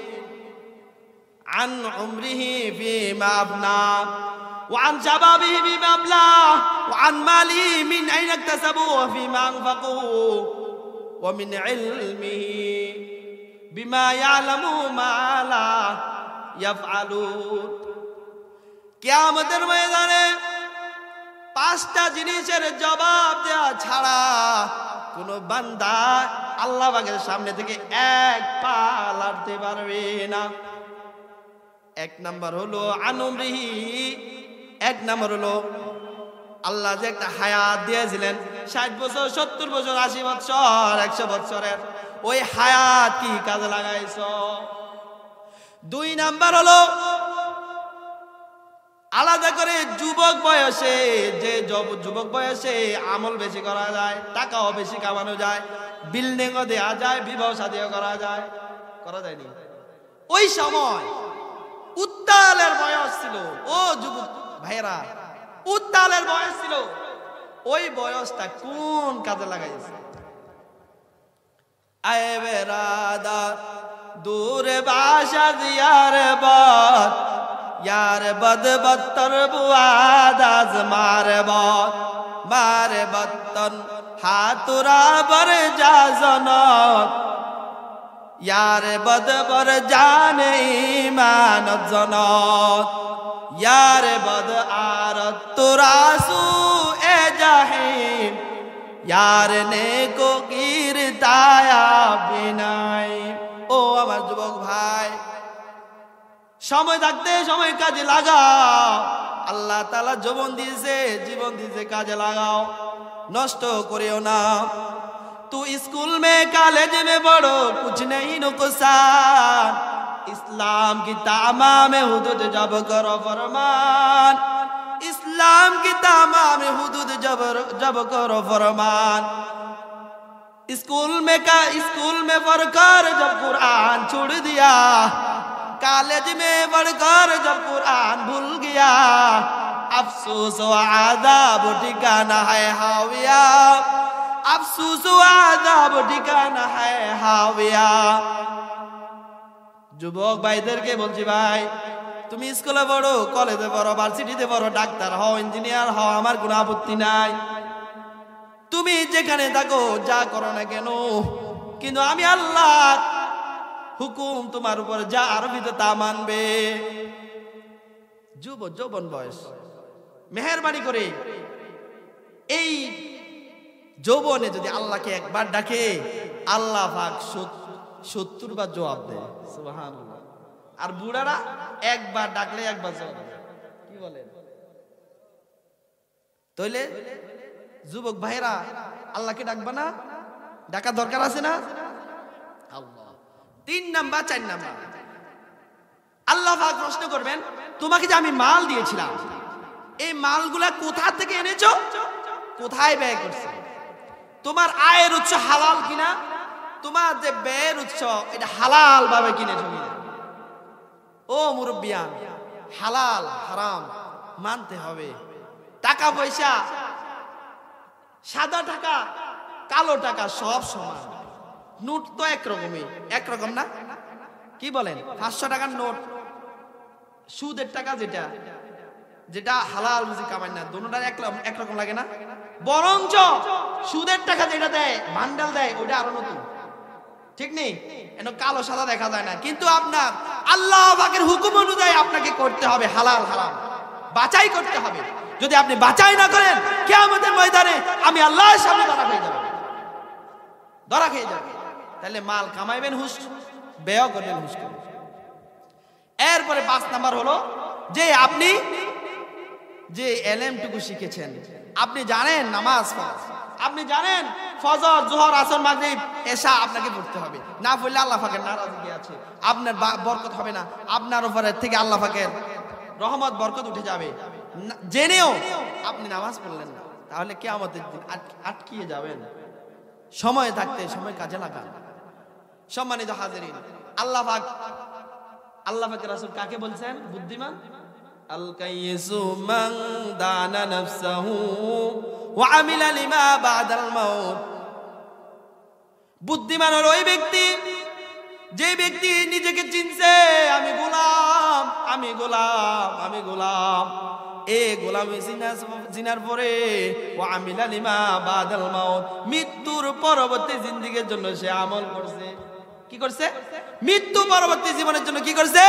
Speaker 1: عن عمره فيما أفنى وعن شبابه فيما أبلاه وعن ماله من أين اكتسبه وفيما أنفقه ومن علمه بما يعلم ما لا يفعلون কিয়ামতের ময়দানে 5টা জিনিসের জবাব দেওয়া ছাড়া কোন বান্দা আল্লাহ পাকের সামনে থেকে এক পা লাড়তে পারবে না। এক নাম্বার হলো আনুমরিহি, এক নাম্বার হলো আল্লাহ যে একটা হায়াত দিয়েছিলেন 60 বছর 70 বছর 80 বছর 100 বছরের, ওই হায়াত কি কাজে লাগাইছো? 2 নাম্বার হলো আলাদা করে যুবক বয়সে, যে যুবক বয়সে আমল বেশি করা যায়, টাকাও বেশি কামানো যায়, বিল্ডিংও দেওয়া যায়, বিবাহ শাদীও করা যায়, করা যায়নি? ওই সময় উত্তালের বয়স ছিল, ও যুবক ভাইরা, উত্তালের বয়স ছিল, ওই বয়সটা কোন কাজে লাগাইছে? আয়ে বেরাদার দূরে বাসা দিয়ার বাদ यार बद बदतर बुआद आज मारे बदतन हाथुरा बर जा जनत यार बद बर जाने ईमान जनत यार बद आरत तुरासु ए जाहिम यार ने को गिरताया बिनाई। ओ আমার যুবক ভাই, সময় থাকতে সময় কাজে লাগাও। আল্লাহ তাআলা জীবন দিয়েছে কাজে লাগাও, নষ্ট করিও না। तू स्कूल में कॉलेज में पढ़ो कुछ नहीं नुकसान, इस्लाम की तमाम हुदूद जब करो फरमान, इस्लाम की तमाम हुदूद जब करो फरमान। स्कूल में पढ़कर जब कुरान छोड़ दिया, कॉलेज में पढ़कर जब कुरान भूल गया, अफसोस व आदाब ठिकाना है हाविया, अफसोस व आदाब ठिकाना है हाविया। যুবক ভাইদেরকে বলছি, ভাই তুমি স্কুলে পড়ো, কলেজে পড়ো, ভার্সিটিতে পড়ো, ডাক্তার হও, ইঞ্জিনিয়ার হও, আমার কোনো আপত্তি নাই। তুমি যেখানে থাকো যা করো না কেন, কিন্তু আমি আল্লাহ হুকুম তোমার উপর যা আরবিতে তা মানবে। যৌবন বয়স, মেহেরবানি করে এই যৌবনে যদি আল্লাহকে একবার ডাকে, আল্লাহ পাক 70 বার জবাব দেয়। সুবহানাল্লাহ। আর বুড়ারা একবার ডাকলে একবার জবাব দেয়। কি বলেন? তাইলে যুবক ভাইরা আল্লাহকে ডাকবা না? ডাকা দরকার আছে না? আল্লাহ 3 নাম্বার 4 নাম্বার আল্লাহ পাক প্রশ্ন করবেন, তোমাকে যে আমি মাল দিয়েছিলাম, এই মালগুলা কোথা থেকে এনেছো, কোথায় ব্যয় করছো? তোমার আয়ের উৎস হালাল কিনা, তোমার যে ব্যয়ের উৎস এটা হালাল ভাবে কিনেছো কিনা? ও মুরব্বিয়ান, হালাল হারাম মানতে হবে। টাকা পয়সা, সাদা টাকা কালো টাকা সব সমান, নোট তো একরকম না? কি বলেন? 500 টাকার নোট, সুদের টাকা যেটা হালাল রুজি কামাই না, দুটোটার একরকম লাগে না? বরঞ্চ সুদের টাকা যেটা দেয়, বান্ডেল দেয়, ওটা আরো নতুন, ঠিক নেই? কালো সাদা দেখা যায় না। কিন্তু আপনার আল্লাহ পাকের হুকুম অনুযায়ী আপনাকে করতে হবে হালাল হারাম, বাছাই করতে হবে। যদি আপনি বাছাই না করেন, কিয়ামতের ময়দানে আমি আল্লাহর সামনে ধরা খেয়ে যাব। তাহলে মাল কামাইবেন হুশ, ব্যয় করবেন হুশ করে। এরপরে 5 নাম্বার হলো যে আপনি যে এলেমটুকু শিখেছেন, আপনি জানেন নামাজ ফরজ, আপনি জানেন ফজর জোহর আসর মাগরিব এশা আপনাকে পড়তে হবে, না পড়লে আল্লাহ পাকের নারাজগি আছে, আপনার বরকত হবে না, আপনার উপরে থেকে আল্লাহ পাকের রহমত বরকত উঠে যাবে। জেনেও আপনি নামাজ পড়লেন না, তাহলে কিয়ামতের দিন আটকিয়ে যাবেন। সময় থাকতে সময় কাজে লাগান। সম্মানিত হাজিরিন, আল্লাহ পাকের রাসূল কাকে বলছেন বুদ্ধিমান? আল কাইয়িসু মান দানা নাফসাহু ওয়া আমিলা লিমা বাদাল মাউত। বুদ্ধিমান হলো ওই ব্যক্তি যে ব্যক্তি নিজেকে চিনছে আমি গোলাম, আমি গোলাম, আমি গোলাম। এ গোলামি জিনার পরে ও আমিলা লিমা বাদাল মাউত, মৃত্যুর পরবর্তী জিন্দেগীর জন্য সে আমল করছে। কি করছে? মৃত্যু পরবর্তী জীবনের জন্য কি করছে?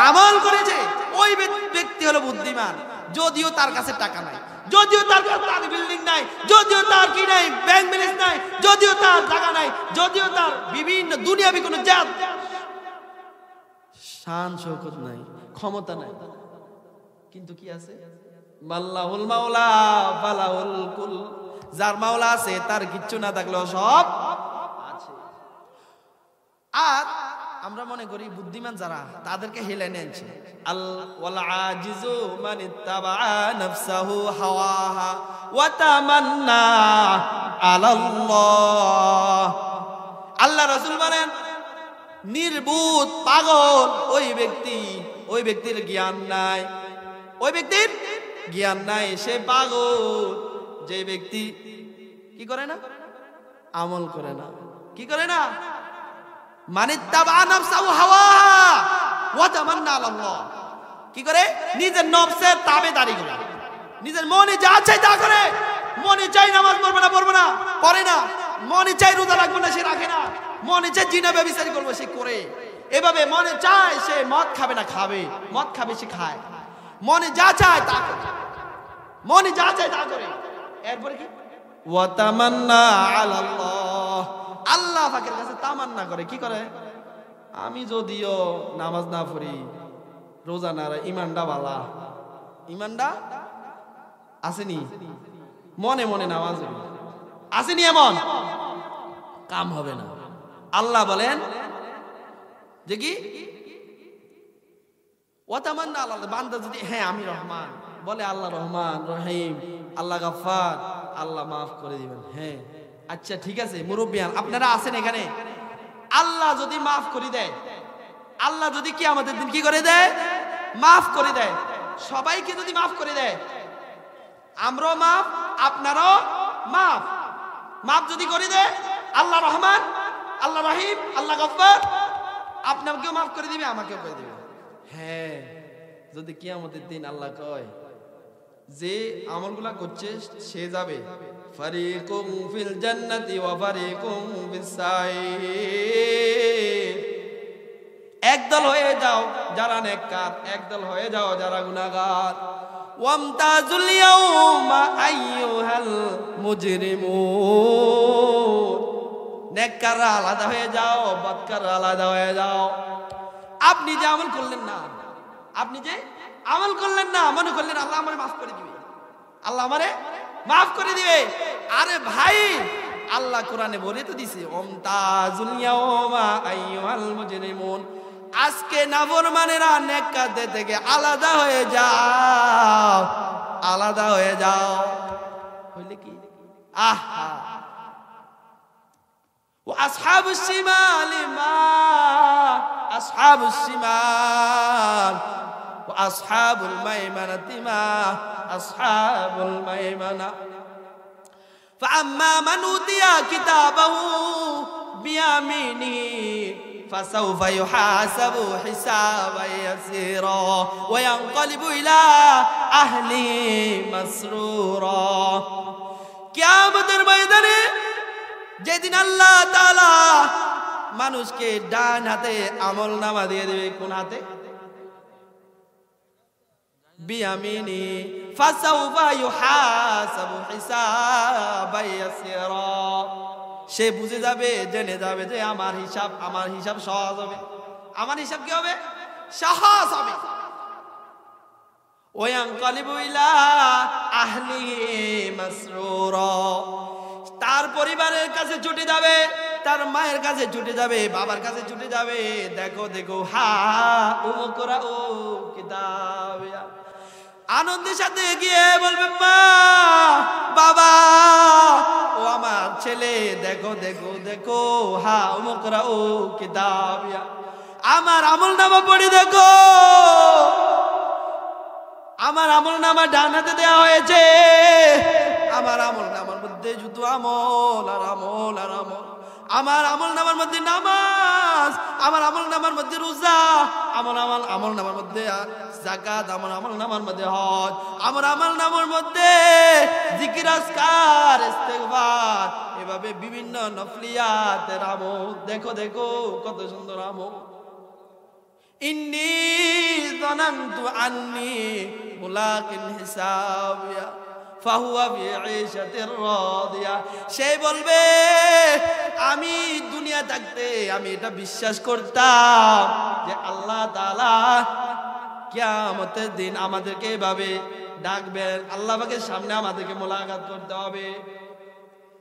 Speaker 1: আমল করেছে। ওই ব্যক্তি হলো বুদ্ধিমান। যদিও তার কাছে টাকা নাই, যদিও তার কাছে তার বিল্ডিং নাই, যদিও তার কি নাই ব্যাংক ব্যালেন্স নাই, যদিও তার টাকা নাই, যদিও তার বিভিন্ন দুনিয়াবি কোনো জাত শান শৌকত নাই, ক্ষমতা নাই, কিন্তু কি আছে? মাল্লাহুল মাওলা ফালাহুল কুল। যার মাওলা আছে তার কিচ্ছু না থাকলেও সব আছে। আর আমরা মনে করি বুদ্ধিমান যারা তাদেরকে হেলে নেনছে। আল ওয়াল আজিজু মান ইত্তাবা নাফসাহু হাওয়াহা ওয়া তামান্না আলাল্লাহ। আল্লাহ রাসূল বলেন নির্বুদ পাগল ওই ব্যক্তি, ওই ব্যক্তির জ্ঞান নাই, ওই ব্যক্তির জ্ঞান নাই, সে পাগল যে ব্যক্তি কি করে না? আমল করে না। কি করে না? মানিত্তাবা নাফসাহু হাওয়াহা ওয়া তামান্না আলাল্লাহ। কি করে? নিজের নফসের তাবেদারি করে, নিজের মনে যা চাই তা করে। মনে চাই নামাজ পড়বে না, পড়বে না, পড়ে না। মনে চাই রোজা রাখবে না, সে রাখে না। মনে চাই জিনা ব্যভিচার করবে, সে করে। এভাবে মনে চায় সে মদ খাবে না, খাবে। মদ খাবে, সে খায়। মনে যা চায় তা করে, মনে যা চায় তা করে। এরপরে কি? ওয়া তামান্না আলাল্লাহ। আল্লাহ পাকের কাছে তামান্না করে। কি করে? আমি যদিও নামাজ না পড়ি, রোজা না রাখি, ইমানটা বালা, ইমানটা আসেনি, মনে মনে নামাজ আসেনি, এমন কাম হবে না। আল্লাহ বলেন যে কি? ওয়া তামান্না আলাল্লাহ। বান্দা যদি হ্যাঁ আমি রহমান বলে, আল্লাহ রহমান রহিম, আল্লাহ গাফফার, আল্লাহ মাফ করে দিবেন। হ্যাঁ আচ্ছা ঠিক আছে মুরব্বিয়ান আপনারা আছেন এখানে, আল্লাহ যদি মাফ করে দেয়, আল্লাহ যদি কি আমাদের দিন কি করে দেয়? মাফ করে দেয়। সবাইকে যদি মাফ করে দেয়, আমরাও মাফ, আপনারও মাফ। মাফ যদি করে দেয় আল্লাহ রহমান, আল্লাহ রহিম, আল্লাহ গফফার, আপনাকেও মাফ করে দিবে, আমাকেও করে দিবে। হ্যাঁ যদি কিয়ামতের দিন আল্লাহ কয় যে আমলগুলা করছে সে যাবে ফারিকুম ফিল জান্নাতি ওয়া ফারিকুম ফিস সাইর। একদল হয়ে যাও যারা নেককার, একদল হয়ে যাও যারা গুনাহগার। ওয়ামতাজুল ইয়াউমা আইয়ুহাল মুজরিমুন। নেককাররা আলাদা হয়ে যাও, বদকাররা আলাদা হয়ে যাও। আপনি যে আমল করলেন না, আপনি যে আমল করলেন না, মনে করলেন আল্লাহ আমারে মাফ করে দিবে, আল্লাহ আমারে মাফ করে দিবে। আরে ভাই আল্লাহ কোরআনে বলে তো দিছে ওমতাজুল ইয়াউমা আইয়ুহাল মুজরিমুন। আজকে নাফরমানেরা নেককারদের থেকে আলাদা হয়ে যাও, আলাদা হয়ে যাও। হইলে কি? আহা وأصحاب الشمال ما أصحاب الشمال وأصحاب الميمنة ما أصحاب الميمنة فأما من أوتي كتابه بيمينه فسوف يحاسب حسابا يسيرا وينقلب إلى أهله مسرورا কিয়ামতের ময়দানে যেদিন আল্লাহ তাআলা মানুষকে ডান হাতে আমলনামা দিয়ে দেবে, কোন হাতে? বিয়ামিনি ফাসাউফা ইউহাসাবু হিসাবান ইয়াসিরা। সে বুঝে যাবে, জেনে যাবে যে আমার হিসাব সহজ হবে। আমার হিসাব কি হবে? সহজ হবে। ওয়ায়ানকালিবু ইলা আহলিহি মাসরুরা। তার পরিবারের কাছে ছুটে যাবে, তার মায়ের কাছে ছুটে যাবে, বাবার কাছে ছুটে যাবে। দেখো দেখো হা উমকরা ও কিতাবিয়া আনন্দের সাথে গিয়ে বলবে মা বাবা ও আমার ছেলে দেখো দেখো দেখো হা মুকরা ও কিতাবিয়া আমার আমলনামা পড়ে দেখো আমার আমলনামা ডান হাতে দেওয়া হয়েছে আমার আমলনামার মধ্যে শুধু আমল আর আমল আর আমল আমার আমলনামার মধ্যে নামাজ আমার আমলনামার মধ্যে রোজা আমার আমলনামার মধ্যে যাকাত আমার আমলনামার মধ্যে হজ আমার আমলনামার মধ্যে জিকির আজকার ইস্তেগফার এভাবে বিভিন্ন নফলিয়াতের আমল দেখো দেখো কত সুন্দর আমল ইন্নী যানানতু আন্নী মুলাকিন হিসাবিয়া ফাহুয়া ফি ঈশাতির রাদিয়া সে বলবে আমি দুনিয়া থাকতে আমি এটা বিশ্বাস করতাম যে আল্লাহ তাআলা কিয়ামতের দিন আমাদেরকে এভাবে ডাকবেন আল্লাহ পাকের সামনে আমাদেরকে মোলাকাত করতে হবে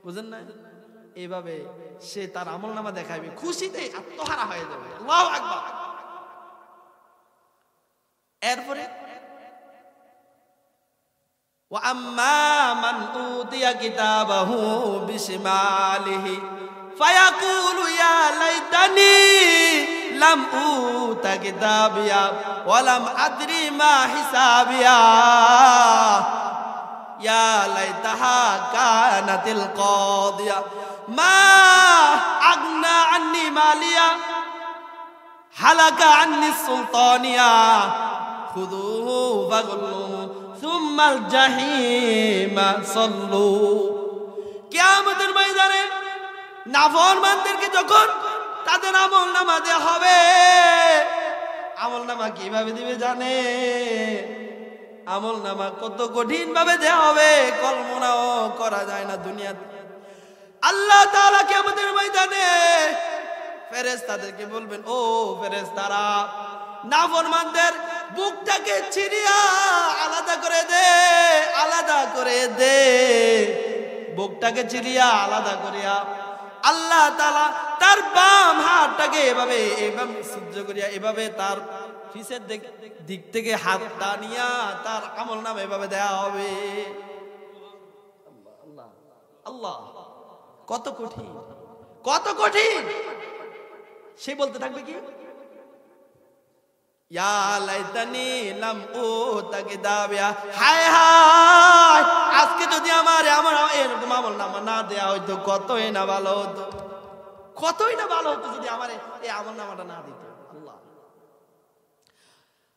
Speaker 1: বুঝেন না এইভাবে সে তার আমলনামা দেখাবে খুশিতে আত্মহারা হয়ে যাবে আল্লাহু আকবার এরপরে وأما من أوتي كتابه بشماله فيقول يا ليتني لم أوت كتابيا ولم أدري ما حسابيا يا ليتها كانت القاضية ما أغنى عني ماليا هلك عني السلطانية خذوه فغلوه ثم الجحيم صلوا কিয়ামতের ময়দানে নাফরমানদেরকে যখন তাদের আমলনামা দেয়া হবে আমলনামা কিভাবে দিবে জানে আমলনামা কত কঠিন ভাবে দেয়া হবে কল্পনাও করা যায় না দুনিয়াতে আল্লাহ তাআলা কিয়ামতের ময়দানে ফেরেশতাদেরকে বলবেন ও ফেরেশতারা নাফরমানদের বুকটাকে ছিঁড়িয়া আলাদা করে দে বুকটাকে ছিঁড়িয়া আলাদা করিয়া আল্লাহ তাআলা তার বাম হাতটাকে এভাবে সিদ্ধ করিয়া এভাবে তার পিছের দিক থেকে হাতটা নিয়া তার আমলনামা এভাবে দেয়া হবে আল্লাহ আল্লাহ কত কঠিন সে বলতে থাকবে কি ইয়া লাইতানি লাম উতা কিতাবিয়া হায় হায় আজকে যদি আমার এরকম আমলনামা না দেয়া হইতো কতই না ভালো হতো যদি আমার এই আমলনামাটা না দিত আল্লাহ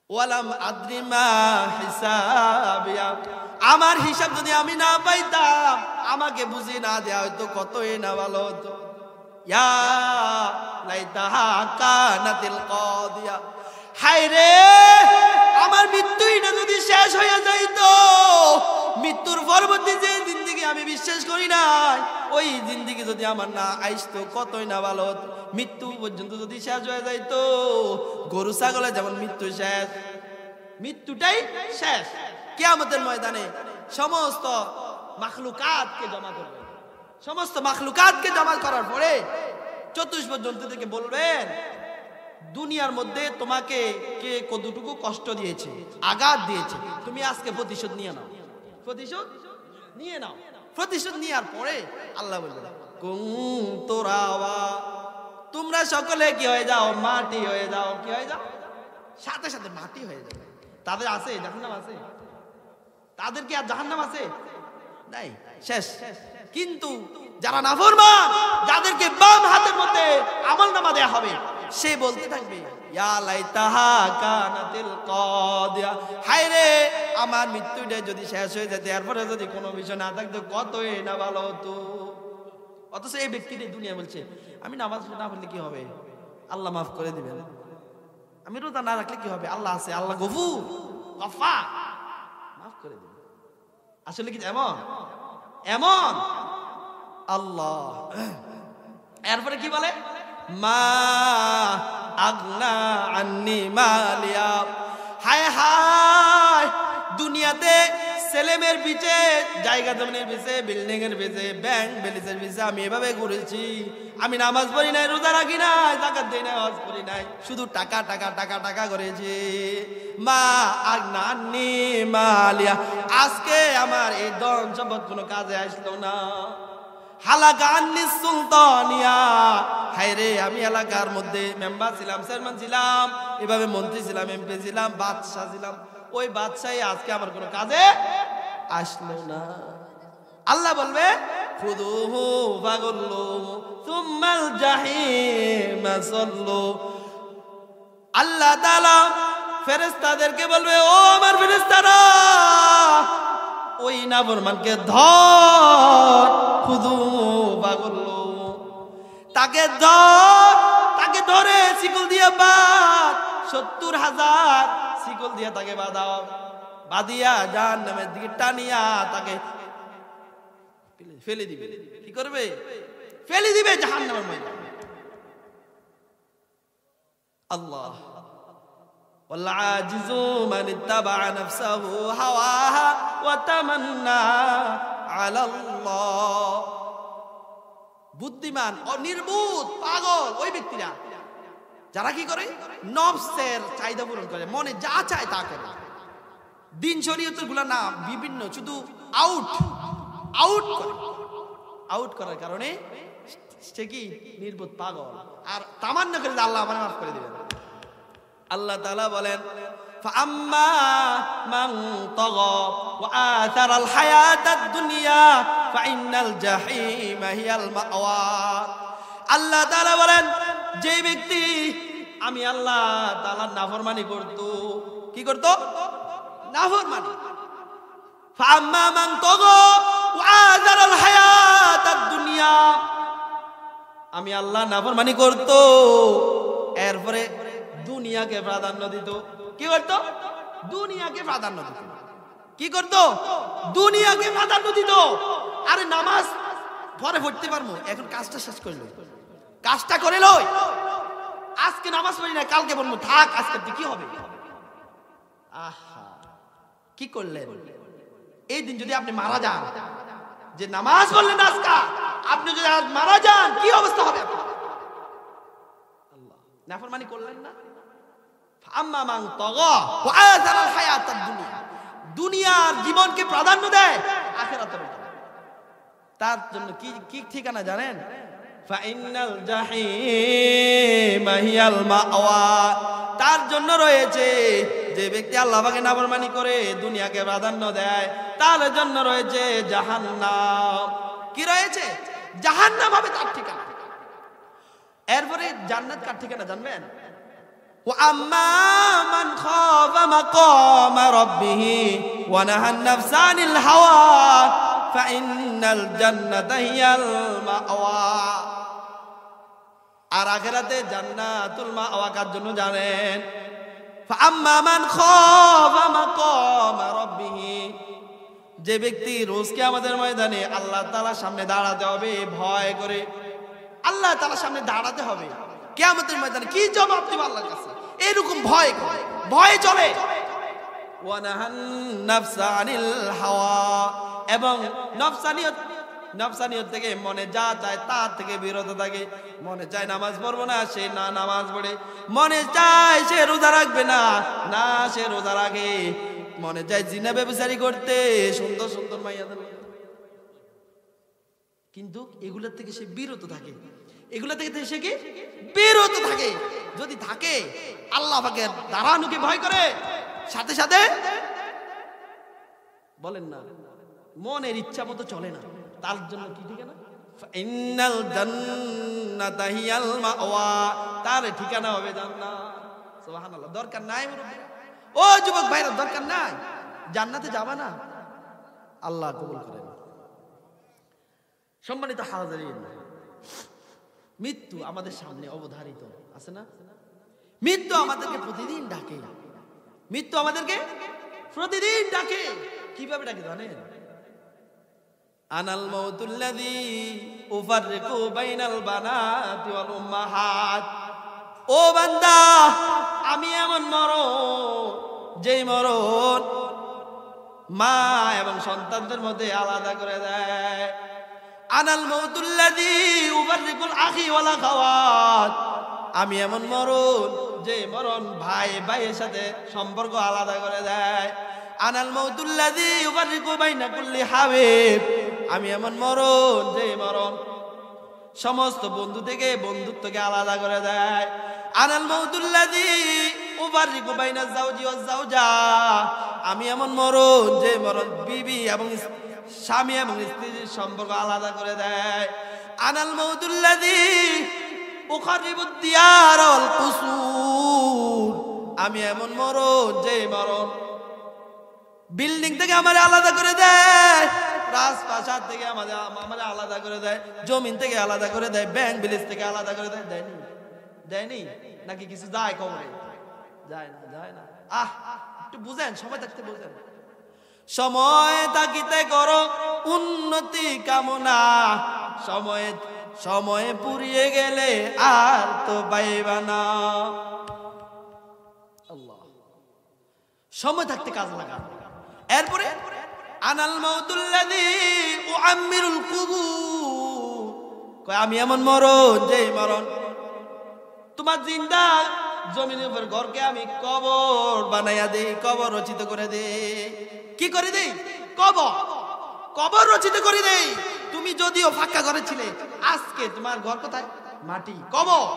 Speaker 1: ওয়ালাম আদ্রি মা হিসাবিয়া আমার হিসাব যদি আমি না পাইতাম আমাকে বুঝি না দেয়া হইতো কতই না ভালো হতো ইয়া লাইতাহা কানাতিল কাদিয়া হায় রে আমার মৃত্যুটা যদি শেষ হয়ে যাইতো মৃত্যুর পরবর্তী যে জিন্দেগি আমি বিশ্বাস করি না ওই জিন্দেগি যদি আমার না আইসতো কতই না ভালো হতো মৃত্যু পর্যন্ত যদি শেষ হয়ে যাইতো গরু ছাগলের যেমন মৃত্যুটাই শেষ কিয়ামতের ময়দানে সমস্ত মাখলুকাতকে জমা করার পরে চতুষ্পদ জন্তুদেরকে বলবেন দুনিয়ার মধ্যে তোমাকে কে কতটুকু কষ্ট দিয়েছে আঘাত দিয়েছে তুমি আজকে প্রতিশোধ নিয়ে নাও প্রতিশোধ নেওয়ার পরে আল্লাহ বললেন তোমরা সকলে কি হয়ে যাও মাটি হয়ে যাও কি হয়ে যাও সাথে সাথে মাটি হয়ে যাবে তাদের আছে জাহান্নাম আছে তাদের কি আর জাহান্নাম আছে নাই শেষ কিন্তু যারা নাফরমান যাদেরকে বাম হাতের মধ্যে আমলনামা দেয়া হবে সে বলতে থাকবে ইয়া লাইতাহা কানাতিল কাদিয়া হায় রে আমার মৃত্যুটা যদি শেষ হয়ে যেত এরপরে যদি কোনো বিষয় না থাকতো কতই না ভালো হতো অথচ এই ব্যক্তিটি দুনিয়া বলছে আমি নামাজ না পড়লে কি হবে আল্লাহ মাফ করে দিবেন আমি রোজা না রাখলে কি হবে আল্লাহ আছে আল্লাহ গফুর গফফার মাফ করে দিবেন আসলে কি এমন আল্লাহ এরপরে কি বলে মা আগনা আন্নি মালিয়া হায় হায় দুনিয়াতে সেলেমের পিছে জায়গা জমিনের পিছে বিল্ডিং এর পিছে ব্যাংক ব্যালেন্সের পিছে আমি এভাবে ঘুরেছি আমি নামাজ পড়ি নাই রোজা রাখি নাই যাকাত দেই নাই হজ করি নাই শুধু টাকা করেছি মা আগনানি মালিয়া, আজকে আমার এই ধন সম্পদ কোনো কাজে আসলো না। হালাকান্নি সুলতানিয়া, হায়রে আমি এলাকার মধ্যে মেম্বার ছিলাম, চেয়ারম্যান ছিলাম, এভাবে মন্ত্রী ছিলাম, এমপি ছিলাম, বাদশাহ ছিলাম, ওই বাদশাহী আজকে আমার কোনো কাজে আসলো না। আল্লাহ বলবে খুদুহু ফাগুল্লুহু সুম্মাল জাহিমা সাল্লু। আল্লাহ তাআলা ফেরেশতাদেরকে বলবে, ও আমার ফেরেশতারা, ওই নাফরমানকে ধর, খুদুহু ফাগুল্লুহু, তাকে ধরে শিকল দিয়ে বাঁধ, ৭০,০০০ শিকল দিয়ে তাকে বাঁধাও, বাঁধিয়া জাহান্নামের দিকে টানিয়া তাকে ফেলে দিবে। কি করবে? ফেলে দিবে জাহান্নামের ময়দানে। আল্লাহ والعاجز من اتبع نفسه هواها وتمنى على الله। বুদ্ধিমান ও নির্বুধ পাগল ওই ব্যক্তিরা যারা কি করে, নফসের চাহিদা পূরণ করে, মনে যা চায় তা করে, দিন শরীয়তের গুলা না, বিভিন্ন শুধু আউট করার কারণে সে কি নির্বোধ পাগল, আর তামান্না করে আল্লাহ আমাকে মাফ করে দিবেন। আল্লাহ তাআলা বলেন ফাআম্মা মান তাগা ওয়া আথারাল হায়াতাদ দুনিয়া ফাইন্নাল জাহিমা হিয়াল মাওয়া। আল্লাহ তাআলা বলেন, যে ব্যক্তি আমি আল্লাহ তাআলার নাফরমানি করত, কি করত? নাফরমানি। ফাআম্মা মান তাগা ওয়া আথারাল হায়াতাদ দুনিয়া, আমি আল্লাহ নাফরমানি করত, এরপরে দুনিয়াকে প্রাধান্য দিত। কি করত? দুনিয়াকে প্রাধান্য দিত। কি করত? দুনিয়াকে প্রাধান্য দিত। আরে নামাজ পরে পড়তে পারবো, এখন কাজটা শেষ করলো, কাজটা করে লই, আজকে নামাজ পড়ি না, কালকে বলবো থাক, আজকে কি হবে? আহা, কি করলেন? এই দিন যদি আপনি মারা যান, যে নামাজ পড়লেন আজকে, আপনি যদি আজ মারা যান, কি অবস্থা হবে? আল্লাহ নাফরমানি করলেন না। আম্মা মান তাগা ওয়া আথারাল হায়াতাদ দুনিয়া, দুনিয়ার জীবনকে প্রাধান্য দেয় আখিরাতের উপর, তার জন্য কি ঠিকানা জানেন? ফাইনাল জাহিমা হিয়াল মাওয়া, তার জন্য রয়েছে, যে ব্যক্তি আল্লাহ পাকের নাফরমানি করে দুনিয়াকে প্রাধান্য দেয়, তার জন্য রয়েছে জাহান্নাম। কি রয়েছে? জাহান্নাম হবে তার ঠিকানা। এরপরে জান্নাত কার ঠিকানা জানবেন? وَأَمَّا مَنْ خَافَ مَقَامَ رَبِّهِ وَنَهَى النَّفْسَ عَنِ الْهَوَى فَإِنَّ الْجَنَّةَ هِيَ الْمَأْوَى। আর আখিরাতে জান্নাতুল মাওয়া কার জন্য জানেন? فَأَمَّا مَنْ خَافَ مَقَامَ رَبِّهِ, যে ব্যক্তি রোজ কিয়ামতের ময়দানে আল্লাহ তাআলার সামনে দাঁড়াতে হবে ভয় করে, আল্লাহ তাআলার সামনে দাঁড়াতে হবে কিয়ামতের ময়দানে, কি জবাব দিব আল্লাহর কাছে, এরকম ভয় করে, ভয়ে চলে। ওয়ানাহান নাফসা আনিল হাওয়া, এবং নফসানিয়ত থেকে, মনে যা চায় তা থেকে বিরত থাকে। মনে চায় নামাজ পড়বো না, সে না নামাজ পড়ে, মনে চায় সে রোজা রাখবে না, না সে রোজা রাখে, মনে চায় জিনা ব্যভিচারী করতে, সুন্দর সুন্দর মাইয়াদের, কিন্তু এগুলোর থেকে সে বিরত থাকে, এগুলো থেকে সে কি বিরত থাকে। যদি থাকে আল্লাহ পাকের দাঁড়ানোকে ভয় করে, সাথে সাথে বলেন না মনের ইচ্ছা মতো চলে না, তার জন্য কি ঠিকানা? ইন্নাল জান্নাতা হিয়াল মাওয়া, তার ঠিকানা হবে জান্নাত। সুবহানাল্লাহ। দরকার নাই মুরব্বি, ও যুবক ভাইরা, দরকার নাই, জান্নাতে যাবা না, আল্লাহ কবুল করেন। সম্মানিত হাজিরিন, মৃত্যু আমাদের সামনে অবধারিত আছে না? মৃত্যু আমাদেরকে প্রতিদিন ডাকে, মৃত্যু আমাদেরকে প্রতিদিন ডাকে। কিভাবে ডাকে জানেন? আনাল মাউতুল্লাযী উফাররিকু বাইনাল বানাতি ওয়াল উম্মাহাত, ও বান্দা আমি এমন মরণ, যেই মরণ মা এবং সন্তানদের মধ্যে আলাদা করে দেয়। আনাল মাউতুল্লাযী উফাররিকুল আখি ওয়াল আখাওয়াত, আমি এমন মরণ যে মরণ ভাই ভাইয়ের সাথে সম্পর্ক আলাদা করে দেয়। আনাল মাউতুল্লাযী ইউফাররিকু বাইনা কুল্লি হাবিব, আমি এমন মরণ যে মরণ সমস্ত বন্ধু থেকে বন্ধুত্বকে আলাদা করে দেয়। আনাল মাউতুল্লাযী ইউফাররিকু বাইনা যাওজি ওয়াজ যাওজা, আমি এমন মরণ যে মরণ বিবি এবং স্বামী এবং স্ত্রীর সম্পর্ক আলাদা করে দেয়। আনাল মাউতুল্লাযী উখারিবুদ দিয়ার ওয়াল কুসুর, আমি এমন মরণ যে মরণ বিল্ডিং থেকে আমারে আলাদা করে দেয়, রাজপ্রাসাদ থেকে আমাদের আলাদা করে দেয়, জমিন থেকে আলাদা করে দেয়, ব্যাংক ব্যালেন্স থেকে আলাদা করে দেয়। দেয়নি? দেয়নি নাকি কিছু যায় কবরে? যায় না, যায় না। একটু বুঝেন, সময় থাকতে বুঝেন। সময় থাকিতে করো উন্নতি কামনা, সময়ে পুরিয়ে গেলে আর তো পাইবা না। আল্লাহ, সময় থাকতে কাজ লাগা। এরপরে আনাল মাউতুল্লাযী উআম্মিরুল কুবুর, কয় আমি এমন মরণ যে মরণ তোমার জিন্দা জমিনের উপর ঘরকে আমি কবর বানাইয়া দেই, কবর রচিত করে দেই। কি করে দেই? কবর রচিত করে দেই। তুমি যদিও ফাঁকা ঘরে ছিলে, আজকে তোমার ঘর কোথায়? মাটি, কবর।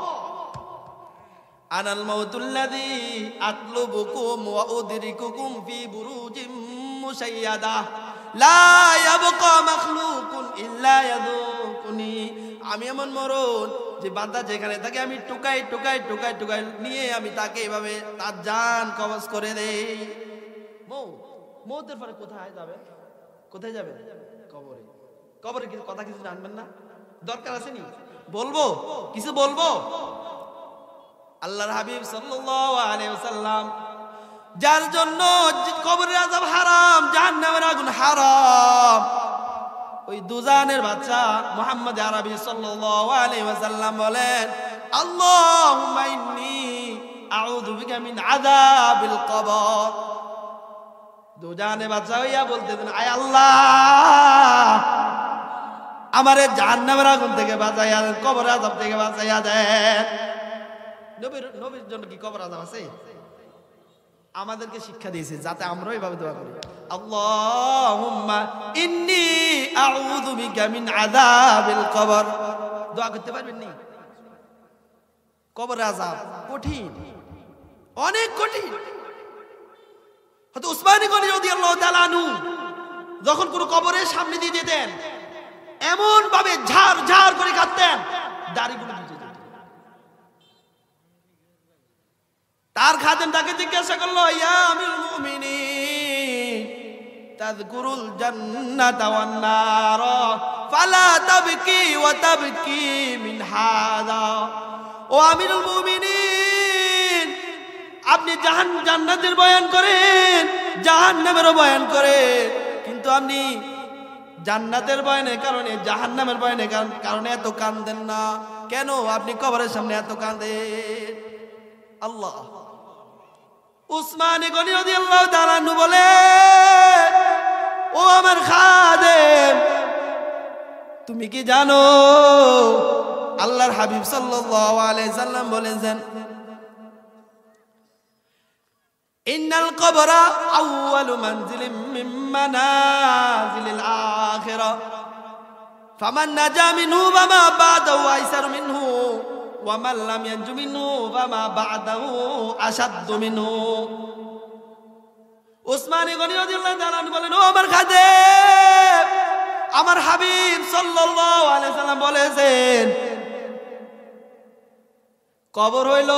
Speaker 1: আনাল মাউতুল্লাযী আতলুবুকুম ওয়া উদরিকুকুম ফি বুরুজিম মুশাইয়াদা লা ইয়াবকা মাখলুকুন ইল্লা ইয়াযুকুনি, আমি এমন মরণ যে বান্দা যেখানে থাকে আমি টুকাই টুকাই টুকাই টুকাই নিয়ে আমি তাকে এভাবে তার জান কবজ করে দেই। মৌতের পরে কোথায় যাবে? কোথায় যাবে? কবরে। কবরে কিছু কথা কিছু জানবেন না? দরকার আছে নি? বলবো কিছু বলবো। আল্লাহর হাবিব সাল্লাল্লাহু আলাইহি ওয়াসাল্লাম, যার জন্য কবরের আযাব হারাম, জাহান্নামের আগুন হারাম, ওই দুজানের বাচ্চা মুহাম্মদ আরবি সাল্লাল্লাহু আলাইহি ওয়াসাল্লাম বলেন, আল্লাহুম্মা ইন্নী আউযু বিকা মিন আযাবিল কবর। দুজানের বাচ্চা হইয়া বলতেছেন, আয় আল্লাহ, আমারে জাহান্নামের আগুন থেকে বাঁচাইয়া দেন, কবরের আযাব থেকে বাঁচাইয়া দেন। নবীর জন্য কি কবর আযাব আছে? আমাদেরকে শিক্ষা দিয়েছে যাতে আমরা এইভাবে দোয়া করি, আল্লাহুম্মা ইন্নী আউযু বিকা মিন আযাবিল কবর। দোয়া করতে পারবেন নি? কবরের আযাব কঠিন, অনেক কঠিন। হযরত উসমান গনি রাদিয়াল্লাহু তাআলা আনহু যখন কোন কবরের সামনে দিয়ে যেতেন, এমন ভাবে ঝাড় ঝাড় করে কাঁদতেন, দাড়িগুলো ভিজে যেত। তার খাদেম তাকে জিজ্ঞাসা করলো, ইয়া আমিরুল মুমিনিন তাযকুরুল জান্নাতা ওয়ান নার ফালা তাবকি ওয়া তাবকি মিন হাযা। ও আমিরুল মুমিনিন, আপনি জান্নাতের বয়ান করেন, জাহান্নামেরও বয়ান করেন, কিন্তু আপনি জান্নাতের বয়ানের কারণে জাহান্নামের বয়ানের কারণে এত কাঁদেন না কেন? আপনি কবরের সামনে এত কাঁদেন। আল্লাহ। উসমান গনি রাদিয়াল্লাহু তাআলা আনহু বলে, ও আমার খাদেম, তুমি কি জানো আল্লাহর হাবিব সাল্লাল্লাহু আলাইহি সাল্লাম বলেছেন, ইন্নাল কবরা আউয়ালু মানজিলিম মিন মানাজিলিল আখিরাহ ফামান নাজা মিনহু ওয়ামা বাদাহু আইসারু মিনহু ওয়া মান লাম ইয়ানজু মিনহু ওয়ামা বাদাহু আশাদ্দু মিনহু। উসমান গনি রাদিয়াল্লাহু তাআলা বলেন, ও আমার খাদেম, আমার হাবিব সাল্লাল্লাহু আলাইহি সাল্লাম বলেছেন, কবর হইল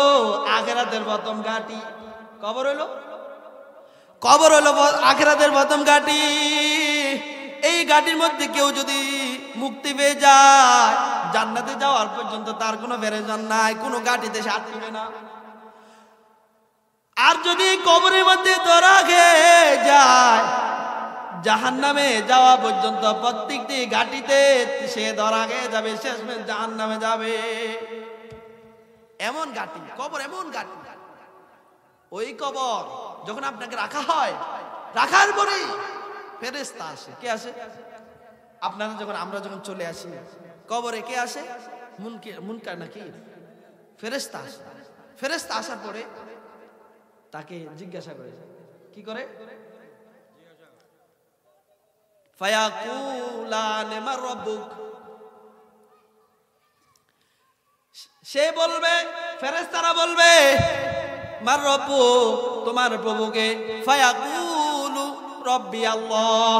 Speaker 1: আখিরাতের প্রথম ঘাঁটি। কবর হইল আখিরাতের প্রথম ঘাঁটি। এই ঘাঁটির মধ্যে কেউ যদি মুক্তি পেয়ে যায়, জান্নাতে যাওয়ার পর্যন্ত তার কোনো বেরেজান নাই, কোনো ঘাঁটিতে সে আটকে না। আর যদি কবরের মধ্যে ধরা খেয়ে যায়, জাহান্নামে যাওয়া পর্যন্ত প্রত্যেকটি ঘাঁটিতে সে ধরা খেয়ে যাবে, শেষমেশ জাহান্নামে যাবে। এমন ঘাঁটি কবর, এমন ঘাঁটি। ওই কবর যখন আপনাকে রাখা হয়, রাখার পরে ফেরেশতা আসে। কে আসে? আমরা যখন চলে আসি কবরে, কে আসে? মুনকার নাকির। ফেরেশতা আসে। ফেরেশতা আসার পরে তাকে জিজ্ঞাসা করে, কি করে? ফায়াকুলানে মা রাব্বুক, সে বলবে, ফেরেশতারা বলবে মার রব্বু, তোমার প্রভুকে। ফায়াকুলু রব্বি আল্লাহ,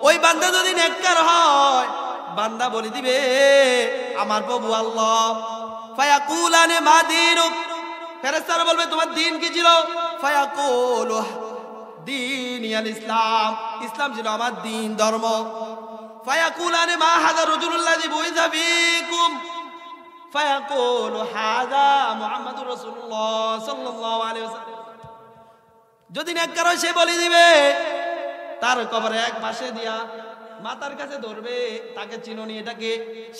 Speaker 1: ওই বান্দা যদি নেককার হয় বান্দা বলে দিবে আমার প্রভু আল্লাহ। ফায়াকুলানে মা দীনুক, ফেরেশতারা বলবে তোমার দিন কি ছিল? ফায়াকুলু দীনি আল ইসলাম, ইসলাম ছিল আমার দিন, ধর্ম। ফায়াকুলানে মা হাযা রাজুলুল্লাযী বুইযা ফীকুম, ফায়াকুলু হাযা মুহাম্মাদুর রাসূলুল্লাহ সাল্লাল্লাহু আলাইহি ওয়াসাল্লাম। যদি নেককার হয় সে বলে দিবে, তার কবরে এক পাশে দিয়া মাথার কাছে ধরবে, তাকে চিনোনি এটাকে,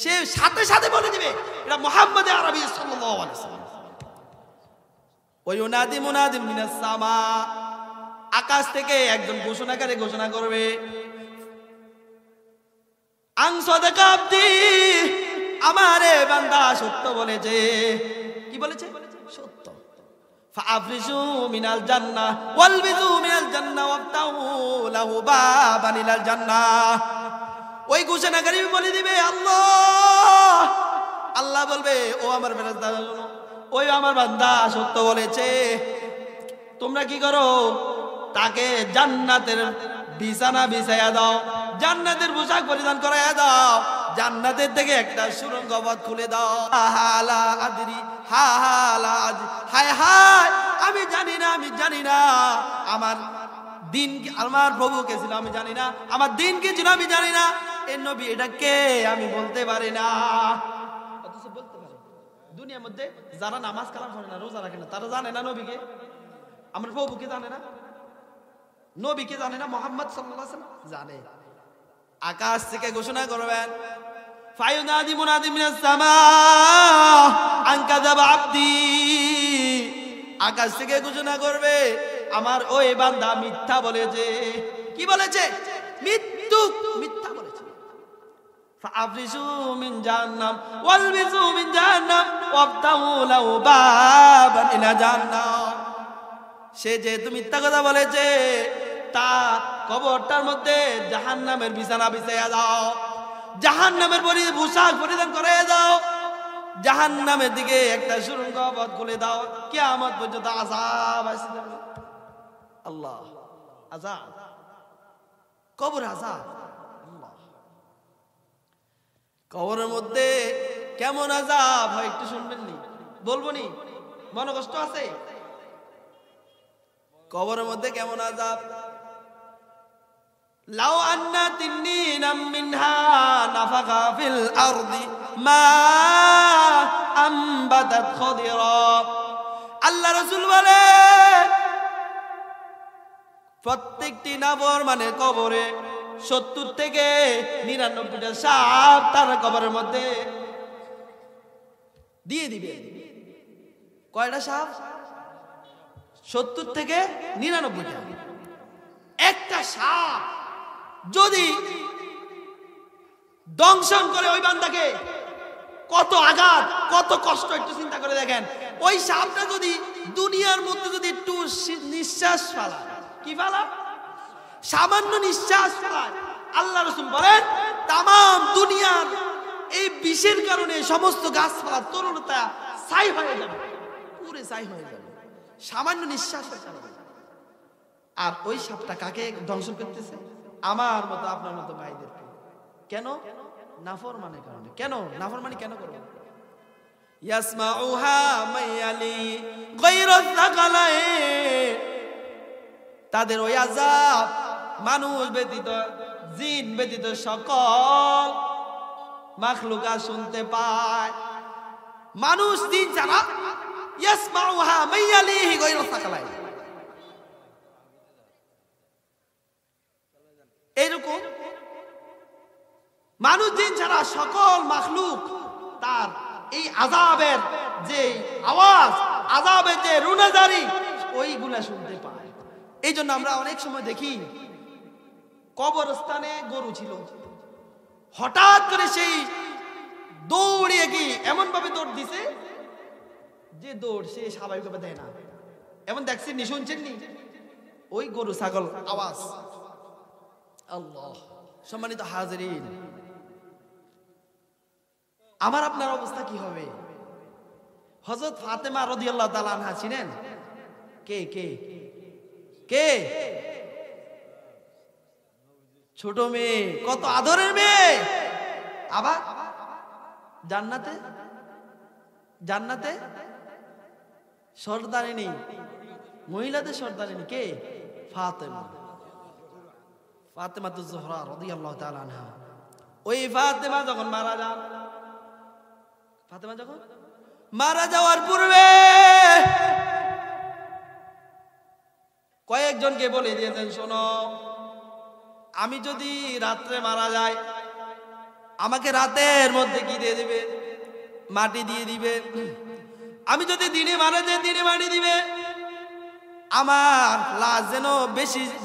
Speaker 1: সে সাথে সাথে বলে দিবে এটা মুহাম্মদ আরবি সাল্লাল্লাহু আলাইহি ওয়াসাল্লাম। ওয়া ইউনাদি মুনাদিম মিনাস সামা, আকাশ থেকে একজন ঘোষণাকারী ঘোষণা করবে, আন সাদাকা আবদি, আমারে বান্দা সত্য বলেছে। কি বলেছে? সত্য। ফাআফরিশু মিনাল জান্নাহ ওয়ালবিযু মিনাল জান্নাহ ওয়াফতাহু লাহু বাবান ইলাল জান্নাহ। ওই ঘোষণাকারী বলে দিবে আল্লাহ, আল্লাহ বলবে ও আমার ফেরেশতা, ওই আমার বান্দা সত্য বলেছে, তোমরা কি করো? তাকে জান্নাতের বিছানা বিছাইয়া দাও, জান্নাতের পোশাক পরিধান করাইয়া দাও, জান্নাতের থেকে একটা সুরঙ্গ পথ খুলে দাও। হালা আদরি, হালা আদরি, হায় হায় আমি জানি না, আমি জানি না আমার দিন, আমার প্রভু কে ছিল আমি জানি না, আমার দিন কি ছিল আমি জানি না, এই নবী এটা কে আমি বলতে পারি না। অথচ বলতে পারে। দুনিয়ার মধ্যে যারা নামাজ কালাম করে না, রোজা রাখে না, তারা জানে না নবীকে, আমার প্রভুকে জানে না, নবীকে জানে না, মুহাম্মদ সাল্লাল্লাহু আলাইহি ওয়াসাল্লাম জানে। আকাশ থেকে ঘোষণা করবেন, ফায়ুনাদি মুনাদি মিনাস সামা আন কাযাবা আবদি, আকাশ থেকে ঘোষণা করবে আমার ওই বান্দা মিথ্যা বলেছে। কি বলেছে? মিথ্যা বলেছে। ফাআফরিশু মিন জাহান্নাম ওয়ালবিসু মিন জাহান্নাম ওয়াফতাহু লাহু বাবান ইলা জাহান্নাম। সে যেহেতু মিথ্যা কথা বলেছে, তার কবরটার মধ্যে জাহান্নামের বিছানা বিছাইয়া দাও, জাহান্নামের পোশাক পরিধান করাইয়া দাও, জাহান্নামের দিকে একটা সুড়ঙ্গ পথ খুলে দাও, কিয়ামত পর্যন্ত আযাব আসবে। আল্লাহ, আযাব, কবর আযাব। আল্লাহ, কবরের মধ্যে কেমন আযাব হয় একটু শুনবেন নি? বলবো নি? মনে কষ্ট আছে? কবরের মধ্যে কেমন আযাব? লাউ আন্না তিন্নিনাম মিনহা নাফাকা ফিল আরদি মা আমবাতাত খাদিরা। আল্লাহ রাসূল বলে প্রত্যেকটি নাবর মানে কবরে 70 থেকে 99টা সাপ তার কবরের মধ্যে দিয়ে দিবে। কয়টা সাপ? 70 থেকে 99টা। একটা সাপ যদি দংশন করে ওই বান্দাকে, কত আঘাত, কত কষ্ট একটু চিন্তা করে দেখেন। ওই সাপটা যদি দুনিয়ার মধ্যে যদি একটু নিঃশ্বাস ফেলায়, কি ফেলায়? সামান্য নিঃশ্বাস ফেলায়, আল্লাহ রাসূল বলেন তামাম দুনিয়ার এই বিষের কারণে সমস্ত গাছপালা তরুণতা ছাই হয়ে যাবে, পুরো ছাই হয়ে যাবে সামান্য নিঃশ্বাসের কারণে। আর ওই সাপটা কাকে ধ্বংস করতেছে? আমার মতো আপনার মতো ভাইদেরকে। কেন? নাফরমানের কারণে। কেন নাফরমানি কেন করবে? ইয়াসমাউহা মাইয়ালি গায়রাত তাকালাইন, তাদের ওই আযাব মানুষ ব্যতীত, জিন ব্যতীত সকল মাখলুকাত শুনতে পায়। মানুষ জিন ছাড়া ইয়াসমাউহা মাইয়ালি গায়রাত তাকালাইন। এইরকম মানুষ জিন ছাড়া সকল মাখলুক তার এই আযাবের যে আওয়াজ, আযাবের যে রুনাজারি, ওইগুলা শুনতে পায়। এই জন্য আমরা অনেক সময় দেখি কবরস্থানে গরু ছিল, হঠাৎ করে সেই দৌড়িয়ে গিয়ে এমন ভাবে দৌড় দিছে যে দৌড় সে স্বাভাবিকভাবে দেয় না। এমন দেখছেন নি, শুনছেন নি ওই গরু ছাগল আওয়াজ। আল্লাহ, সম্মানিত হাজিরিন, আমার আপনার অবস্থা কি হবে? হযরত ফাতেমা রাদিয়াল্লাহু তাআলা আনহা ছিলেন কে কে কে? ছোট মেয়ে, কত আদরের মেয়ে, আবার জান্নাতে জান্নাতে সর্দারিনী, মহিলাদের সর্দারিনী কে? ফাতেমা, ফাতেমাতুজ জোহরা রাদিয়াল্লাহু তাআলা আনহা। ওই ফাতেমা যখন মারা যান, ফাতেমা যখন মারা যাওয়ার পূর্বে কয়েকজনকে বলে দিয়েছেন, শোনো, আমি যদি রাত্রে মারা যাই, আমাকে রাতের মধ্যে কি দিয়ে দিবে? মাটি দিয়ে দিবে। আমি যদি দিনে মারা যাই, দিনে মাটি দিবে। আমার লাশ যেন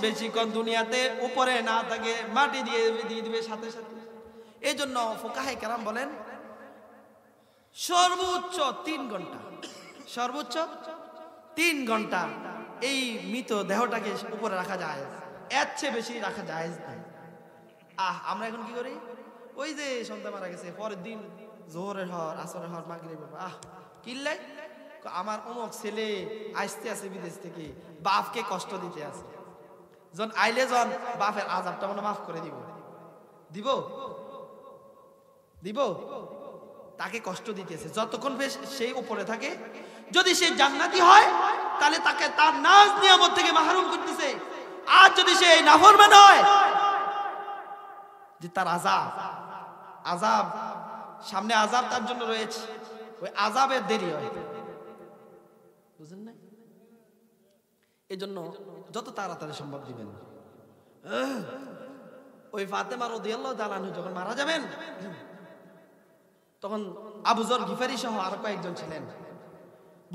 Speaker 1: বেশিক্ষণ দুনিয়াতে উপরে না থাকে, মাটি দিয়ে দিবে সাথে সাথে। এই জন্য ফুকাহে কেরাম বলেন সর্বোচ্চ 3 ঘন্টা, সর্বোচ্চ 3 ঘন্টা এই মৃত দেহটাকে উপরে রাখা যায়, এর চেয়ে বেশি রাখা যায় না। আমরা এখন কি করি? ওই যে সন্তান মারা গেছে, পরের দিন জোহরের হর, আসরের হর, মাগরিবের হর, কিল্লাই আমার অমুক ছেলে আসতে আছে বিদেশ থেকে, বাপকে কষ্ট দিতে আছে, যখন আইলে যখন বাপের আযাবটা মনে মাফ করে দিব দিব দিব তাকে কষ্ট দিতেছে যতক্ষণ সেই উপরে থাকে। যদি সে জান্নাতি হয় তাহলে তাকে তার নাজ নিয়ামত থেকে মাহরুম করতেছে। আর যদি সে নাফরমান হয়, যে তার আযাব সামনে আযাব তার জন্য রয়েছে, ওই আযাবের দেরি হয়, বুঝেন না? এই জন্য যত তাড়াতাড়ি সম্ভব দিবেন। ওই ফাতেমা রাদিয়াল্লাহু তাআলা আনহা যখন মারা যাবেন, তখন আবু যর গিফারি সহ আর কয়েকজন ছিলেন,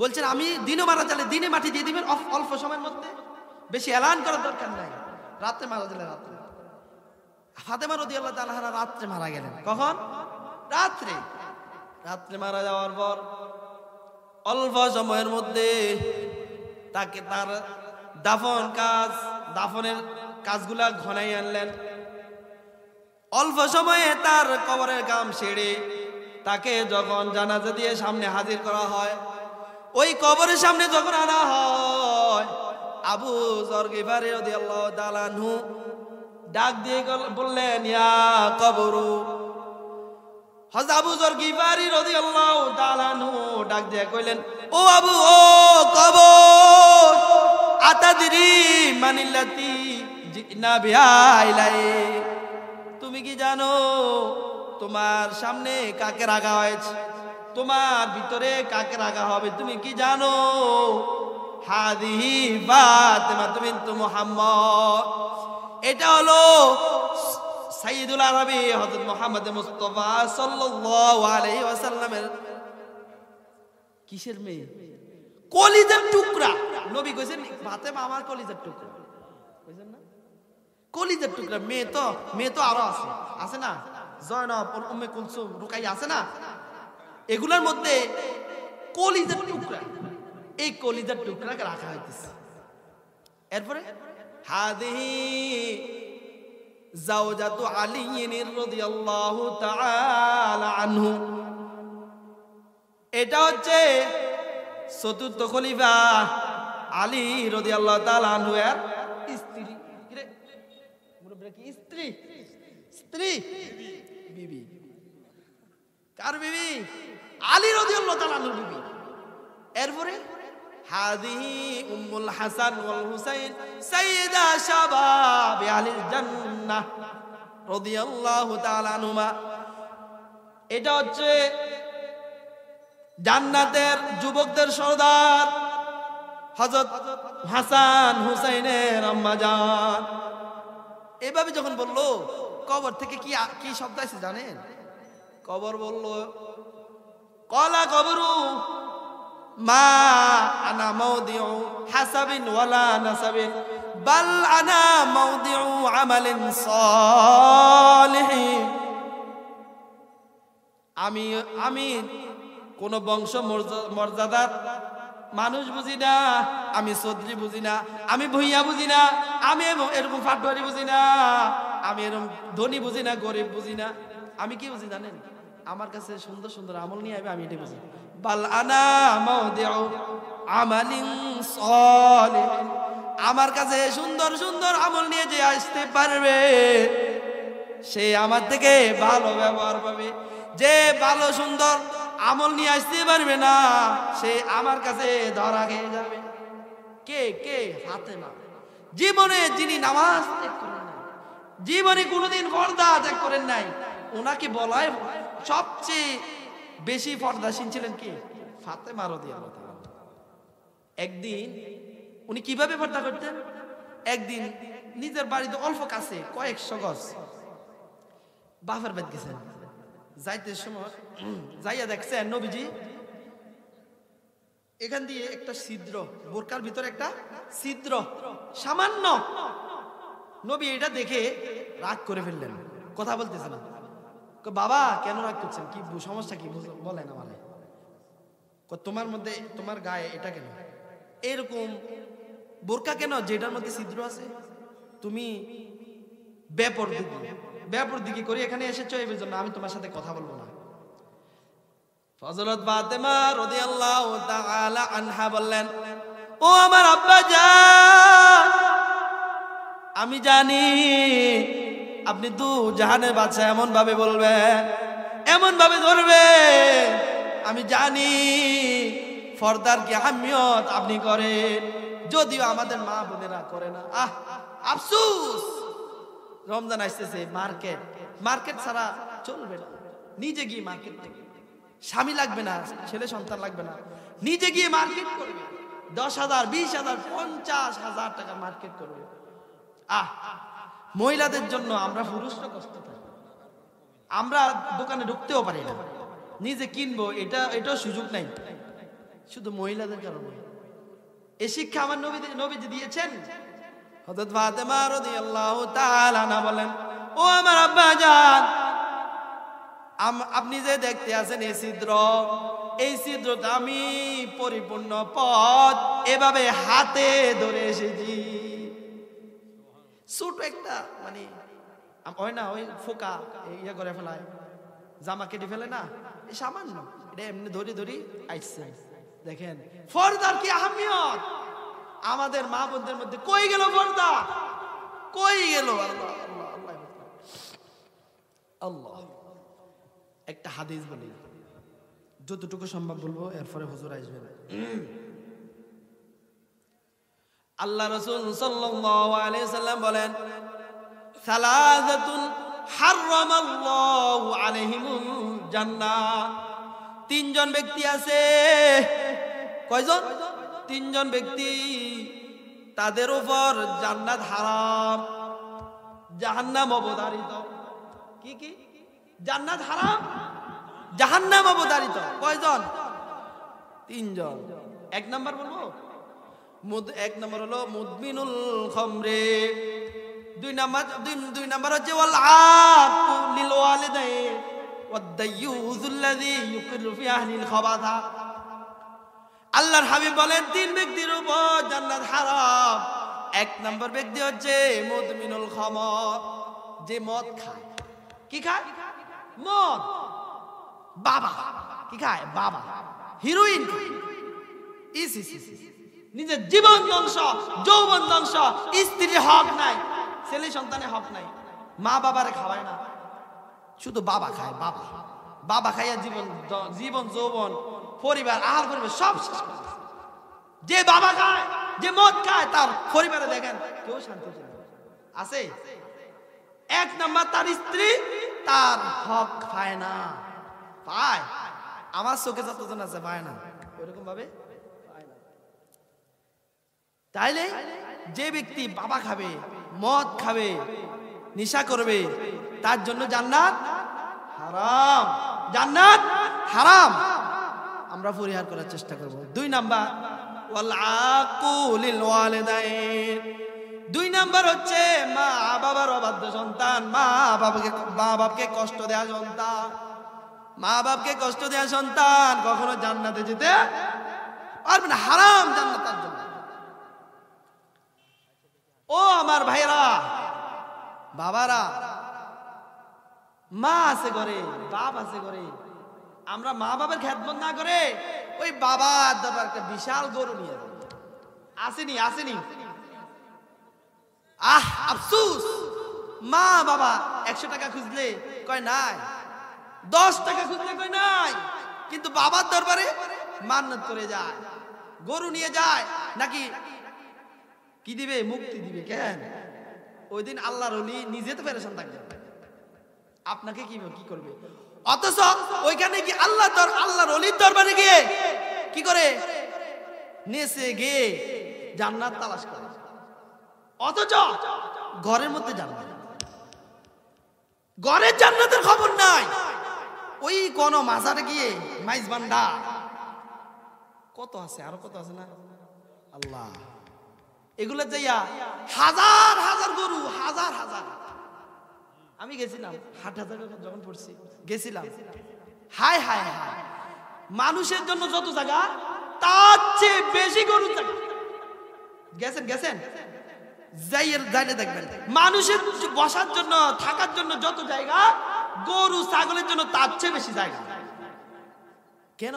Speaker 1: বলছেন আমি দিনে মারা গেলে দিনে মাটি দিয়ে দিবেন অল্প সময়ের মধ্যে, বেশি এলান করার দরকার নাই। রাতে মারা গেলে রাতে। ফাতেমা রাদিয়াল্লাহু তাআলা আনহা রাত্রে মারা গেলেন। কখন? রাত্রে মারা যাওয়ার পর অল্প সময়ের মধ্যে তাকে তার দাফনের কাজগুলা ঘনাই আনলেন। অল্প সময়ে তার কবরের কাম সেরে তাকে যখন জানাজা দিয়ে সামনে হাজির করা হয়, ওই কবরের সামনে যখন আনা হয়, আবু যর গিফারি রাদিয়াল্লাহু তাআলা আনহু ডাক দিয়ে বললেন, ইয়া কবরু। হযরত আবু যর গিফারি রাদিয়াল্লাহু তাআলা আনহু ডাক দিয়ে কইলেন, ও আবু, ও কবর, আতাদরি মানিল্লাতি জিনা বিহা ইলাই, তুমি কি জানো তোমার সামনে কাকে রাখা হয়েছে, তোমার ভিতরে কাকে রাখা হবে, তুমি কি জানো? হাদিহি ফাতেমা বিনতু মুহাম্মদ, এটা হলো সাইয়্যিদুল আরবি হযরত মুহাম্মদ মুস্তাফা সাল্লাল্লাহু আলাইহি ওয়াসাল্লামের কিসের মেয়ে? কলিজার টুকরা। নবী কইছেন ফাতেমা আমার কলিজার টুকরা, বুঝছেন না? কলিজার টুকরা। মেয়ে তো আরো আছে না, জয়নব, উম্মে কুলসুম, রুকাইয়া আছে না, এগুলোর মধ্যে কলিজার টুকরা, এই কলিজার টুকরাকে রাখা হইতেছে। এরপরে হাদিহি জাওজাতু আলী রাদিয়াল্লাহু তাআলা আনহু, এটা হচ্ছে চতুর্থ খলিফা আলী রাদিয়াল্লাহু তাআলা আনহু এর স্ত্রী। কি স্ত্রী? বিবি। কার বিবি? আলী রাদিয়াল্লাহু তাআলা আনহুর বিবি। এরপরে হাদিহি উম্মুল হাসান ওয়াল হুসাইন সাইয়্যিদা শাবাব আহলিল জান্নাহ রাদিয়াল্লাহু তাআলা আনহুমা, এটা হচ্ছে জান্নাতের যুবকদের সর্দার হযরত হাসান হুসাইনের আম্মা জান। এভাবে যখন বললো, কবর থেকে কি শব্দ আছে জানেন? কবর বলল, কলা কবরু মা আনা মাউদিউ হাসাবিন ওয়ালা নাসাবিন বাল আনা মাউদিউ আমালিন সালিহিন, আমি কোন বংশ মর্যাদার মানুষ বুঝি না, আমি চৌধুরী বুঝি না, আমি ভূঁইয়া বুঝি না, আমি এরকম ফাটোয়ারি বুঝি না, আমি এরকম ধনী বুঝি না, গরিব বুঝি না। আমি কি বুঝি জানেন? আমার কাছে সুন্দর সুন্দর আমল নিয়ে আসবে, আমি এটাই বুঝি। বাল আনা মাওদিউ আমালিন সালিহিন, আমার কাছে সুন্দর সুন্দর আমল নিয়ে যে আসতে পারবে সে আমার থেকে ভালো ব্যবহার পাবে। যে ভালো সুন্দর আমল নিয়ে আসতে পারবে না সে আমার কাছে ধরা খেয়ে যাবে। কে কে? ফাতেমা। জীবনে যিনি নামাজ ত্যাগ করেন নাই, জীবনে কোনোদিন পর্দা ত্যাগ করেন নাই, ওনাকে বলায় সবচেয়ে বেশি পর্দাশীল ছিলেন কি? ফাতেমা রাদিয়াল্লাহু তাআলা। একদিন উনি কিভাবে পর্দা করতেন? একদিন নিজের বাড়িতে অল্প কাছে কয়েকশো গজ বাফের বাদ গেছেন, যাইতে সময় যাইয়া দেখছেন নবীজি এখান দিয়ে একটা ছিদ্র, বোরকার ভিতরে একটা ছিদ্র সামান্য। নবী এটা দেখে রাগ করে ফেললেন, কথা বলতেছে না। বাবা কেন রাগ করছেন, কি সমস্যা কি বলেন আমারে। তোমার মধ্যে তোমার গায়ে এটা কেন, এরকম বোরকা কেন যেটার মধ্যে ছিদ্র আছে? তুমি বেপরদিকি করে এখানে এসেছো, এই জন্য আমি তোমার সাথে কথা বলবো না। হযরত ফাতেমা রাদিয়াল্লাহু তাআলা আনহা বললেন, ও আমার আব্বা জান, আমি জানি আপনি তো জাহানের বাদশা, এমন ভাবে বলবেন, এমন ভাবে ধরবেন, আমি জানি ফরদার কি আহমিয়ত আপনি করেন, যদিও আমাদের মা বোনেরা করে না। আফসোস, রমজান আসতেছে, মার্কেট ছাড়া চলবে না। নিজে গিয়ে মার্কেট থেকে, স্বামী লাগবে না, ছেলে সন্তান লাগবে না, নিজে গিয়ে মার্কেট করবে। 10,000, 20,000, 50,000 টাকা মার্কেট করবে। মহিলাদের জন্য আমরা পুরুষরা কষ্ট পাই, আমরা দোকানে ঢুকতেও পারি না, নিজে কিনবো এটাও সুযোগ নাই, শুধু মহিলাদের কারণে। এই শিক্ষা আমার নবীজি দিয়েছেন। হযরত ফাতেমা রাদিয়াল্লাহু তাআলা আনহা বলেন, ও আমার আব্বা জান, আপনি যে দেখতে আছেন এই ছিদ্রটা আমি পরিপূর্ণ পথ এভাবে হাতে ধরে এসেছি। ছোট একটা মানে হয় না, ওই ফোকা ইয়া করে ফেলায়, জামা কেটে ফেলে না, এই সামান্য এটা এমনি ধরে আইসছে। দেখেন ফরদার কি আহমিয়ত আমাদের মা বোনদের মধ্যে। কই গেল পর্দা, কই গেল? আল্লাহ আল্লাহ আল্লাহ আল্লাহ। একটা হাদিস বলি, যতটুকু সম্ভব বলবো, এরপরে হুজুর আসবেন। আল্লাহ রাসূল সাল্লাল্লাহু আলাইহি সাল্লাম বলেন, সালাসাতুন হারামাল্লাহু আলাইহিমুল জান্নাহ। তিনজন ব্যক্তি আছে। কয়জন? তিনজন ব্যক্তি, তাদের উপর জান্নাত হারাম, জাহান্নাম অবধারিত। কি কি? জান্নাত হারাম, জাহান্নাম অবধারিত। কয়জন? তিনজন। এক নাম্বার বলবো, এক নাম্বার হলো মুদমিনুল খামরে, দুই নাম্বার হচ্ছে ওয়াল আকুল লিল ওয়ালিদাইন ওয়াদ দায়ুযুল্লাযী ইউকিরু ফি আহলিল খাবাথা। আল্লাহর হাবিব বলেন তিন ব্যক্তির উপর জান্নাত হারাম। এক নাম্বার ব্যক্তি হচ্ছে মুদমিনুল খামর, যে মদ খায়। কি খায়? মদ। বাবা কি খায়? বাবা হিরোইন খায়। নিজের জীবন ধ্বংস, যৌবন ধ্বংস, স্ত্রীর হক নাই, ছেলে সন্তানের হক নাই, মা বাবারে খাওয়ায় না, শুধু বাবা খায়। বাবা খাইয়া জীবন যৌবন পরিবার আহার পরিবার সব শেষ করে। যে বাবা খায়, যে মদ খায়, তার পরিবারে দেখেন কেউ শান্তি আছে। এক নাম্বার তার স্ত্রী তার হক পায় না। পায়, আমার চোখে যতজন আছে পায় না, ওইরকম ভাবে পায় না। তাইলে যে ব্যক্তি বাবা খাবে, মদ খাবে, নেশা করবে, তার জন্য জান্নাত হারাম, জান্নাত হারাম। আমরা পরিহার করার চেষ্টা করব। দুই নাম্বার ওয়াল আকুল লিল ওয়ালিদাইন, দুই নাম্বার হচ্ছে মা বাবার অবাধ্য সন্তান, মা বাবাকে কষ্ট দেওয়া সন্তান। মা বাপকে কষ্ট দেওয়া সন্তান কখনো জান্নাতে যেতে পারবে না, হারাম জান্নাত তার জন্য। ও আমার ভাইরা বাবারা, মা আছে ঘরে, বাপ আছে ঘরে, আমরা মা বাবার খেদমত না করে ওই বাবার দরবার একটা বিশাল গরু নিয়ে যাবো। আসেনি আসেনি, আফসুস, মা বাবা 100 টাকা খুঁজলে কয় নাই, 10 টাকা খুঁজলে কয় নাই, কিন্তু বাবার দরবারে মান্নত করে যায়, গরু নিয়ে যায়, নাকি কি দিবে? মুক্তি দিবে। কেন? ওই দিন আল্লাহর ওলি নিজে তো পেরেশান থাকবে, আপনাকে কি করবে? অথচ ওইখানে কি আল্লাহর ওলির দরবারে গিয়ে কি করে? নেচে গিয়ে জান্নাত তালাশ করে, অথচ ঘরের মধ্যে জান্নাত, ঘরের জান্নাতের খবর নাই। ওই কোন মাজারে গিয়ে মাইজ বান্ডা কত আছে, আরো কত আছে না আল্লাহ, এগুলো যাইয়া হাজার হাজার গরু, হাজার হাজার। আমি গেছিলাম হাটহাজার যখন পড়ছি, গেছিলাম, হায় হায় হায়, মানুষের জন্য যত জায়গা তার চেয়ে বেশি গরু জায়গা। গেছেন গেছেন যাইলে দেখবেন, মানুষের বসার জন্য থাকার জন্য যত জায়গা, গরু ছাগলের জন্য তার চেয়ে বেশি জায়গা। কেন?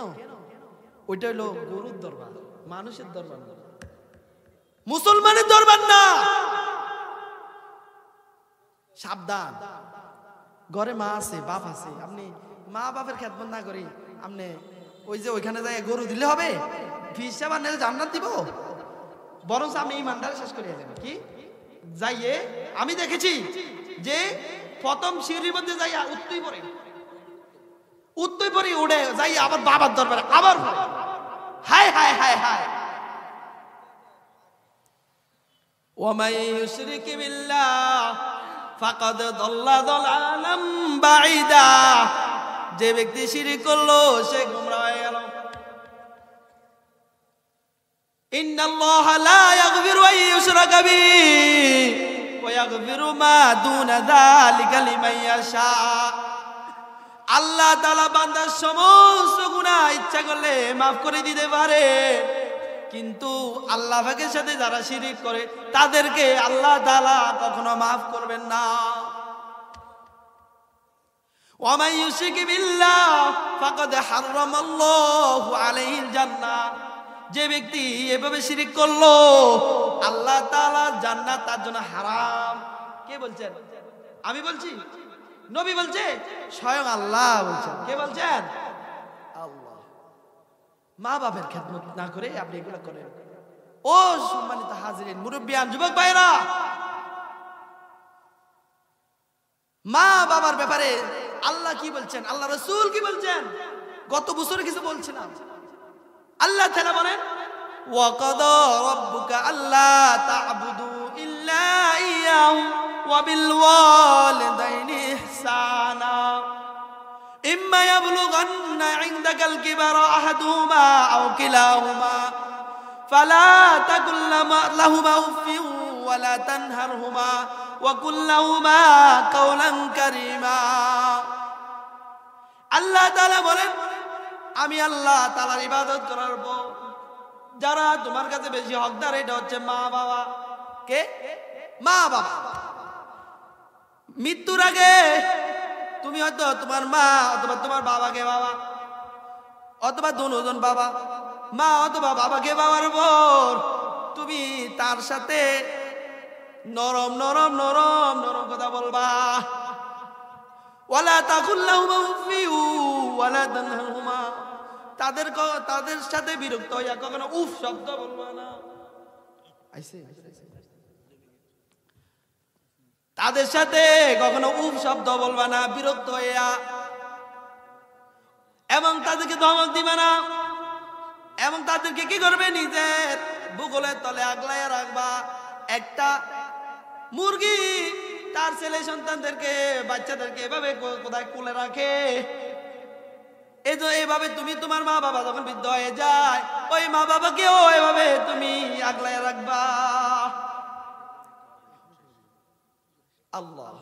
Speaker 1: ওইটা হলো গরুর দরবার, মানুষের দরবার না, মুসলমানের দরবার না। সাবধান, ঘরে মা আছে, বাপ আছে, আপনি মা বাপের খেদমত না করি আপনি ওই যে ওইখানে যাই গরু দিলে হবে? হিসাব আনলে জান্নাত দিব? বরং আমি ইমানদার শেষ করে যাবেন। কি যাইয়ে আমি দেখেছি যে প্রথম সিঁড়ির মধ্যে যাই উত্তই পরে উড়ে যাই আবার বাবার দরবারে আবার, হায় হায় হায় হায়। ওয়ামাই ইউশরিক বিল্লাহ ফাকাদ দাল্লা দালালাম বাঈদা, যে ব্যক্তি শিরক করলো সে গোমরা হয়ে গেল। ইন্নাল্লাহা লা ইয়াগফিরু আন ইউশরাকা বিহি ওয়া ইয়াগফিরু মা দুনা যালিকা লিমান ইয়াশা। আল্লাহ তাআলা বান্দার সমস্ত গুনাহ ইচ্ছা করলে maaf করে দিতে পারে, কিন্তু আল্লাহ পাকের সাথে যারা শিরক করে তাদেরকে আল্লাহ তাআলা কখনো maaf করবেন না। ওয়া মান ইউশরিক বিল্লাহ ফাকাদ হারামাল্লাহু আলাইহিল জান্নাহ, যে ব্যক্তি এভাবে শিরক করলো আল্লাহ তাআলা জান্নাত তার জন্য হারাম। কে বলছেন? আমি বলছি? নবী বলছে? স্বয়ং আল্লাহ বলছেন। কে বলছেন? আল্লাহ। মা বাবার খেদমত না করে আপনি এগুলো করেন। ও সম্মানিত হাজিরিন, মুরব্বিয়ান, যুবক ভাইরা, মা বাবার ব্যাপারে আল্লাহ কি বলছেন, আল্লাহ রাসূল কি বলছেন? গত বছর কিছু বলছিলাম। আল্লাহ তাআলা বলেন, ওয়া কাদা রাব্বুকা আল্লা তা'বুদু ইল্লা ইয়্যাহু ওয়া বিল ওয়ালিদাইনি ইহসানা ইম্মা ইয়াবলুগান্না ইনদাকাল কিবারা আহাদুহুমা আও কিলাহুমা ফালা তাকুল লাহুমা উফফিন ওয়া লা তানহারহুমা ওয়া কুল লাহুমা কাওলান কারীমা। আল্লাহ তাআলা বলেন, আমি আল্লাহ তাআলার ইবাদত করার পর যারা তোমার কাছে বেশি হকদার, এটা হচ্ছে মা বাবা। কে? মা বাবা। মৃত্যুর আগে তুমি হয়তো তোমার মা অথবা তোমার বাবাকে বাবা, অথবা দুজন বাবা, মা অথবা বাবাকে বাবার পর তুমি তার সাথে নরম নরম নরম নরম কথা বলবা। ওয়ালা তাকুল লাহুমা উফফিউ ওয়ালা তানহারহুমা, তাদের সাথে বিরক্ত হইয়া কখনো উফ শব্দ বলবা না। তাদের সাথে কখনো উফ শব্দ বলবা না, বিরক্ত হইয়া। এবং তাদেরকে ধমক দিবা না, এবং তাদেরকে কি করবে? নিজের বুকুলের তলে আগলাইয়া রাখবা। একটা মুরগি তার ছেলে সন্তানদেরকে, বাচ্চাদেরকে এভাবে কোথায় কোলে রাখে, এইভাবে তুমি তোমার মা বাবা যখন বৃদ্ধ হয়ে যায়, ওই মা বাবাকেও এভাবে তুমি আগলাইয়া রাখবা। আল্লাহ।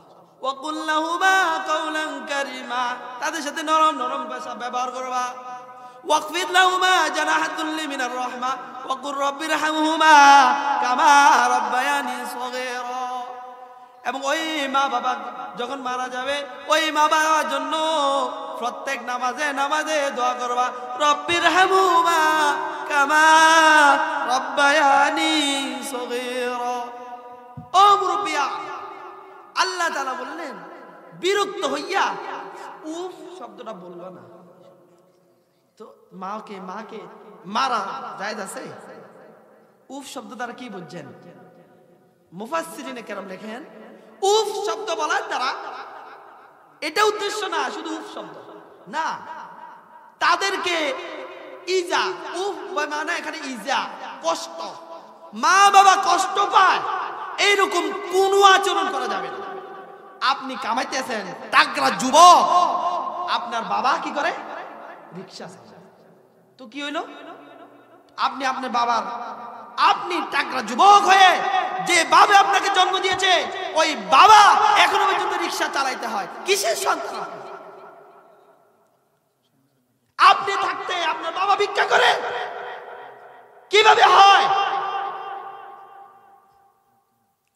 Speaker 1: ওয়াকুল লাহুমা কাওলান কারীমা, তাদের সাথে নরম নরম ভাষা ব্যবহার করবা। ওয়াকফিদ লাহুমা জানাহা যুল্লি মিনার রাহমা ওয়াকুর রাব্বিরহামহুমা কামা রাব্বায়ানি সগীরা। এবং ওই মা বাবা যখন মারা যাবে, ওই মা বাবার জন্য প্রত্যেক নামাজে নামাজে দোয়া করবা, রব্বিরহামহুমা কামা রাব্বায়ানি সগীরা। ও মুরব্বিয়া, আল্লাহ তাআলা বললেন বিরক্ত হইয়া উফ শব্দটা বলবা না। তো মাকে মারা জায়েজ আছে? উফ শব্দ দ্বারা কি বুঝছেন? মুফাসসিরিনে কেরাম লেখেন উফ শব্দ বলার দ্বারা এটা উদ্দেশ্য না শুধু উফ শব্দ না, তাদেরকে ইজা, উফ মানে এখানে ইজা কষ্ট, মা বাবা কষ্ট পায় এইরকম কোনো আচরণ করা যাবে না। আপনি কামাইতেছেন টাকরা যুবক, আপনার বাবা কি করে? রিকশা চালায়। তো কি হইল? আপনি আপনার বাবার, আপনি টাকরা যুবক হয়ে যে বাবা আপনাকে জন্ম দিয়েছে ওই বাবা এখনো পর্যন্ত রিকশা চালাইতে হয়। কিসের সন্তান? আপনি থাকতে আপনার বাবা ভিক্ষা করে, কিভাবে হয়?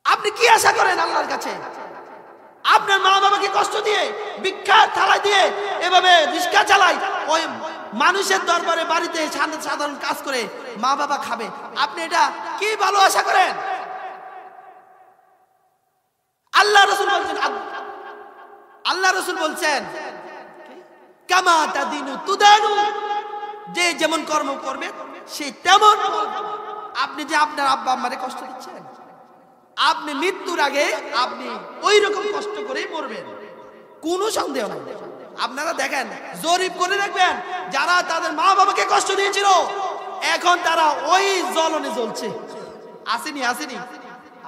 Speaker 1: আপনি কি আশা করেন আল্লাহর কাছে? আপনার মা বাবাকে কষ্ট দিয়ে ভিক্ষার থালা দিয়ে এভাবে রিকশা চালায়, ওই মানুষের দরবারে বাড়িতে সাধারণ কাজ করে মা বাবা খাবে, আপনি এটা কি ভালো আশা করেন? আল্লাহ রাসূল বলছেন কামা তাদিনু তুদানু, যে যেমন কর্ম করবে সে তেমন। আপনি যে আপনার আব্বা আম্মারে কষ্ট দিচ্ছেন, আপনি মৃত্যুর আগে আপনি ওই রকম কষ্ট করেই মরবেন, কোনো সন্দেহ নাই। আপনারা দেখেন, জরিপ করে দেখবেন, যারা তাদের মা বাবাকে কষ্ট দিয়েছিল এখন তারা ওই জ্বলনে জ্বলছে। আসেনি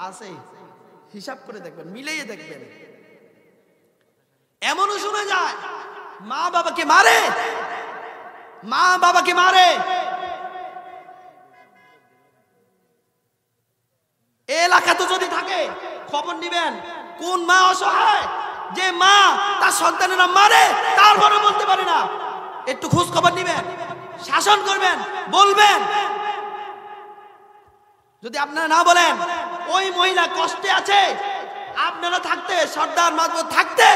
Speaker 1: আছে, হিসাব করে দেখবেন, মিলিয়ে দেখবেন। এমনও শোনা যায় মা বাবাকে মারে এলাকা তো যদি থাকে খবর নিবেন কোন মা অসহায়, যে মা তার সন্তানেরা মারে তারপরে বলতে পারে না, একটু খোঁজ খবর নিবেন, শাসন করবেন, বলবেন। যদি আপনারা না বলেন ওই মহিলা কষ্টে আছে, আপনারা থাকতে সর্দার মাতবর থাকতে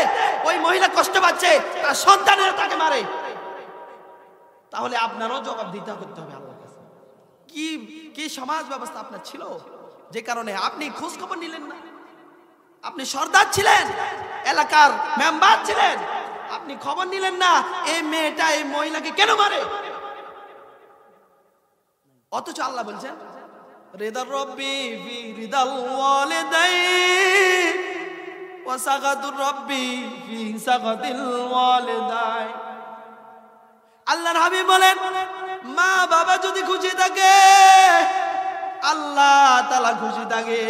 Speaker 1: ওই মহিলা কষ্ট পাচ্ছে, তার সন্তানেরা তাকে মারে, তাহলে আপনারও জবাব দিতে করতে হবে আল্লাহর কাছে। কি সমাজ ব্যবস্থা আপনার ছিল যে কারণে আপনি খোঁজ খবর নিলেন না? আপনি সর্দার ছিলেন, এলাকার মেম্বার ছিলেন, আপনি খবর নিলেন না এই মেয়েটা এই মহিলাকে কেন মারে? অথচ আল্লাহ বলছেন রিদার রব্বি ফি রিদাল ওয়ালিদাইন ওয়া সাগাতুর রব্বি ফি সাগাতিল ওয়ালিদাইন। আল্লাহর হাবিব বলেন মা বাবা যদি খুশি থাকে আল্লাহ তাআলা খুশি থাকে,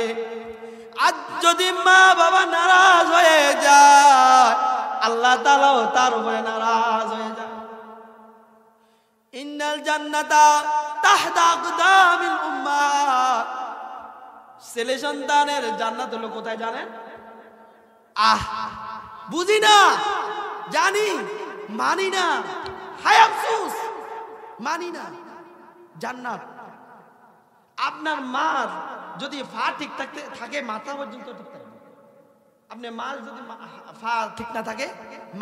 Speaker 1: আর যদি মা বাবা নারাজ হয়ে যায় আল্লাহ তাআলাও তার উপরে নারাজ হয়ে যায়। ইন্নাল জান্নাতা তাহতা আকদামিল উম্মাত, ছেলে সন্তানের জান্নাত হলো কোথায় জানেন? বুঝি না, জানি, মানি না, হায় আফসোস, মানি না। জান্নাত আপনার মার যদি ফা ঠিক থাকে মাথা পর্যন্ত ঠিক থাকে, আপনার মার যদি ফা ঠিক না থাকে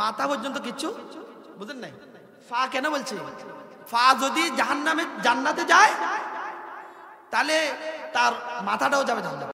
Speaker 1: মাথা পর্যন্ত কিচ্ছু বুঝেন নাই। ফা কেন বলছে? ফা যদি জান্নাতে যায় তাহলে তার মাথাটাও যাবে জান্নাতে।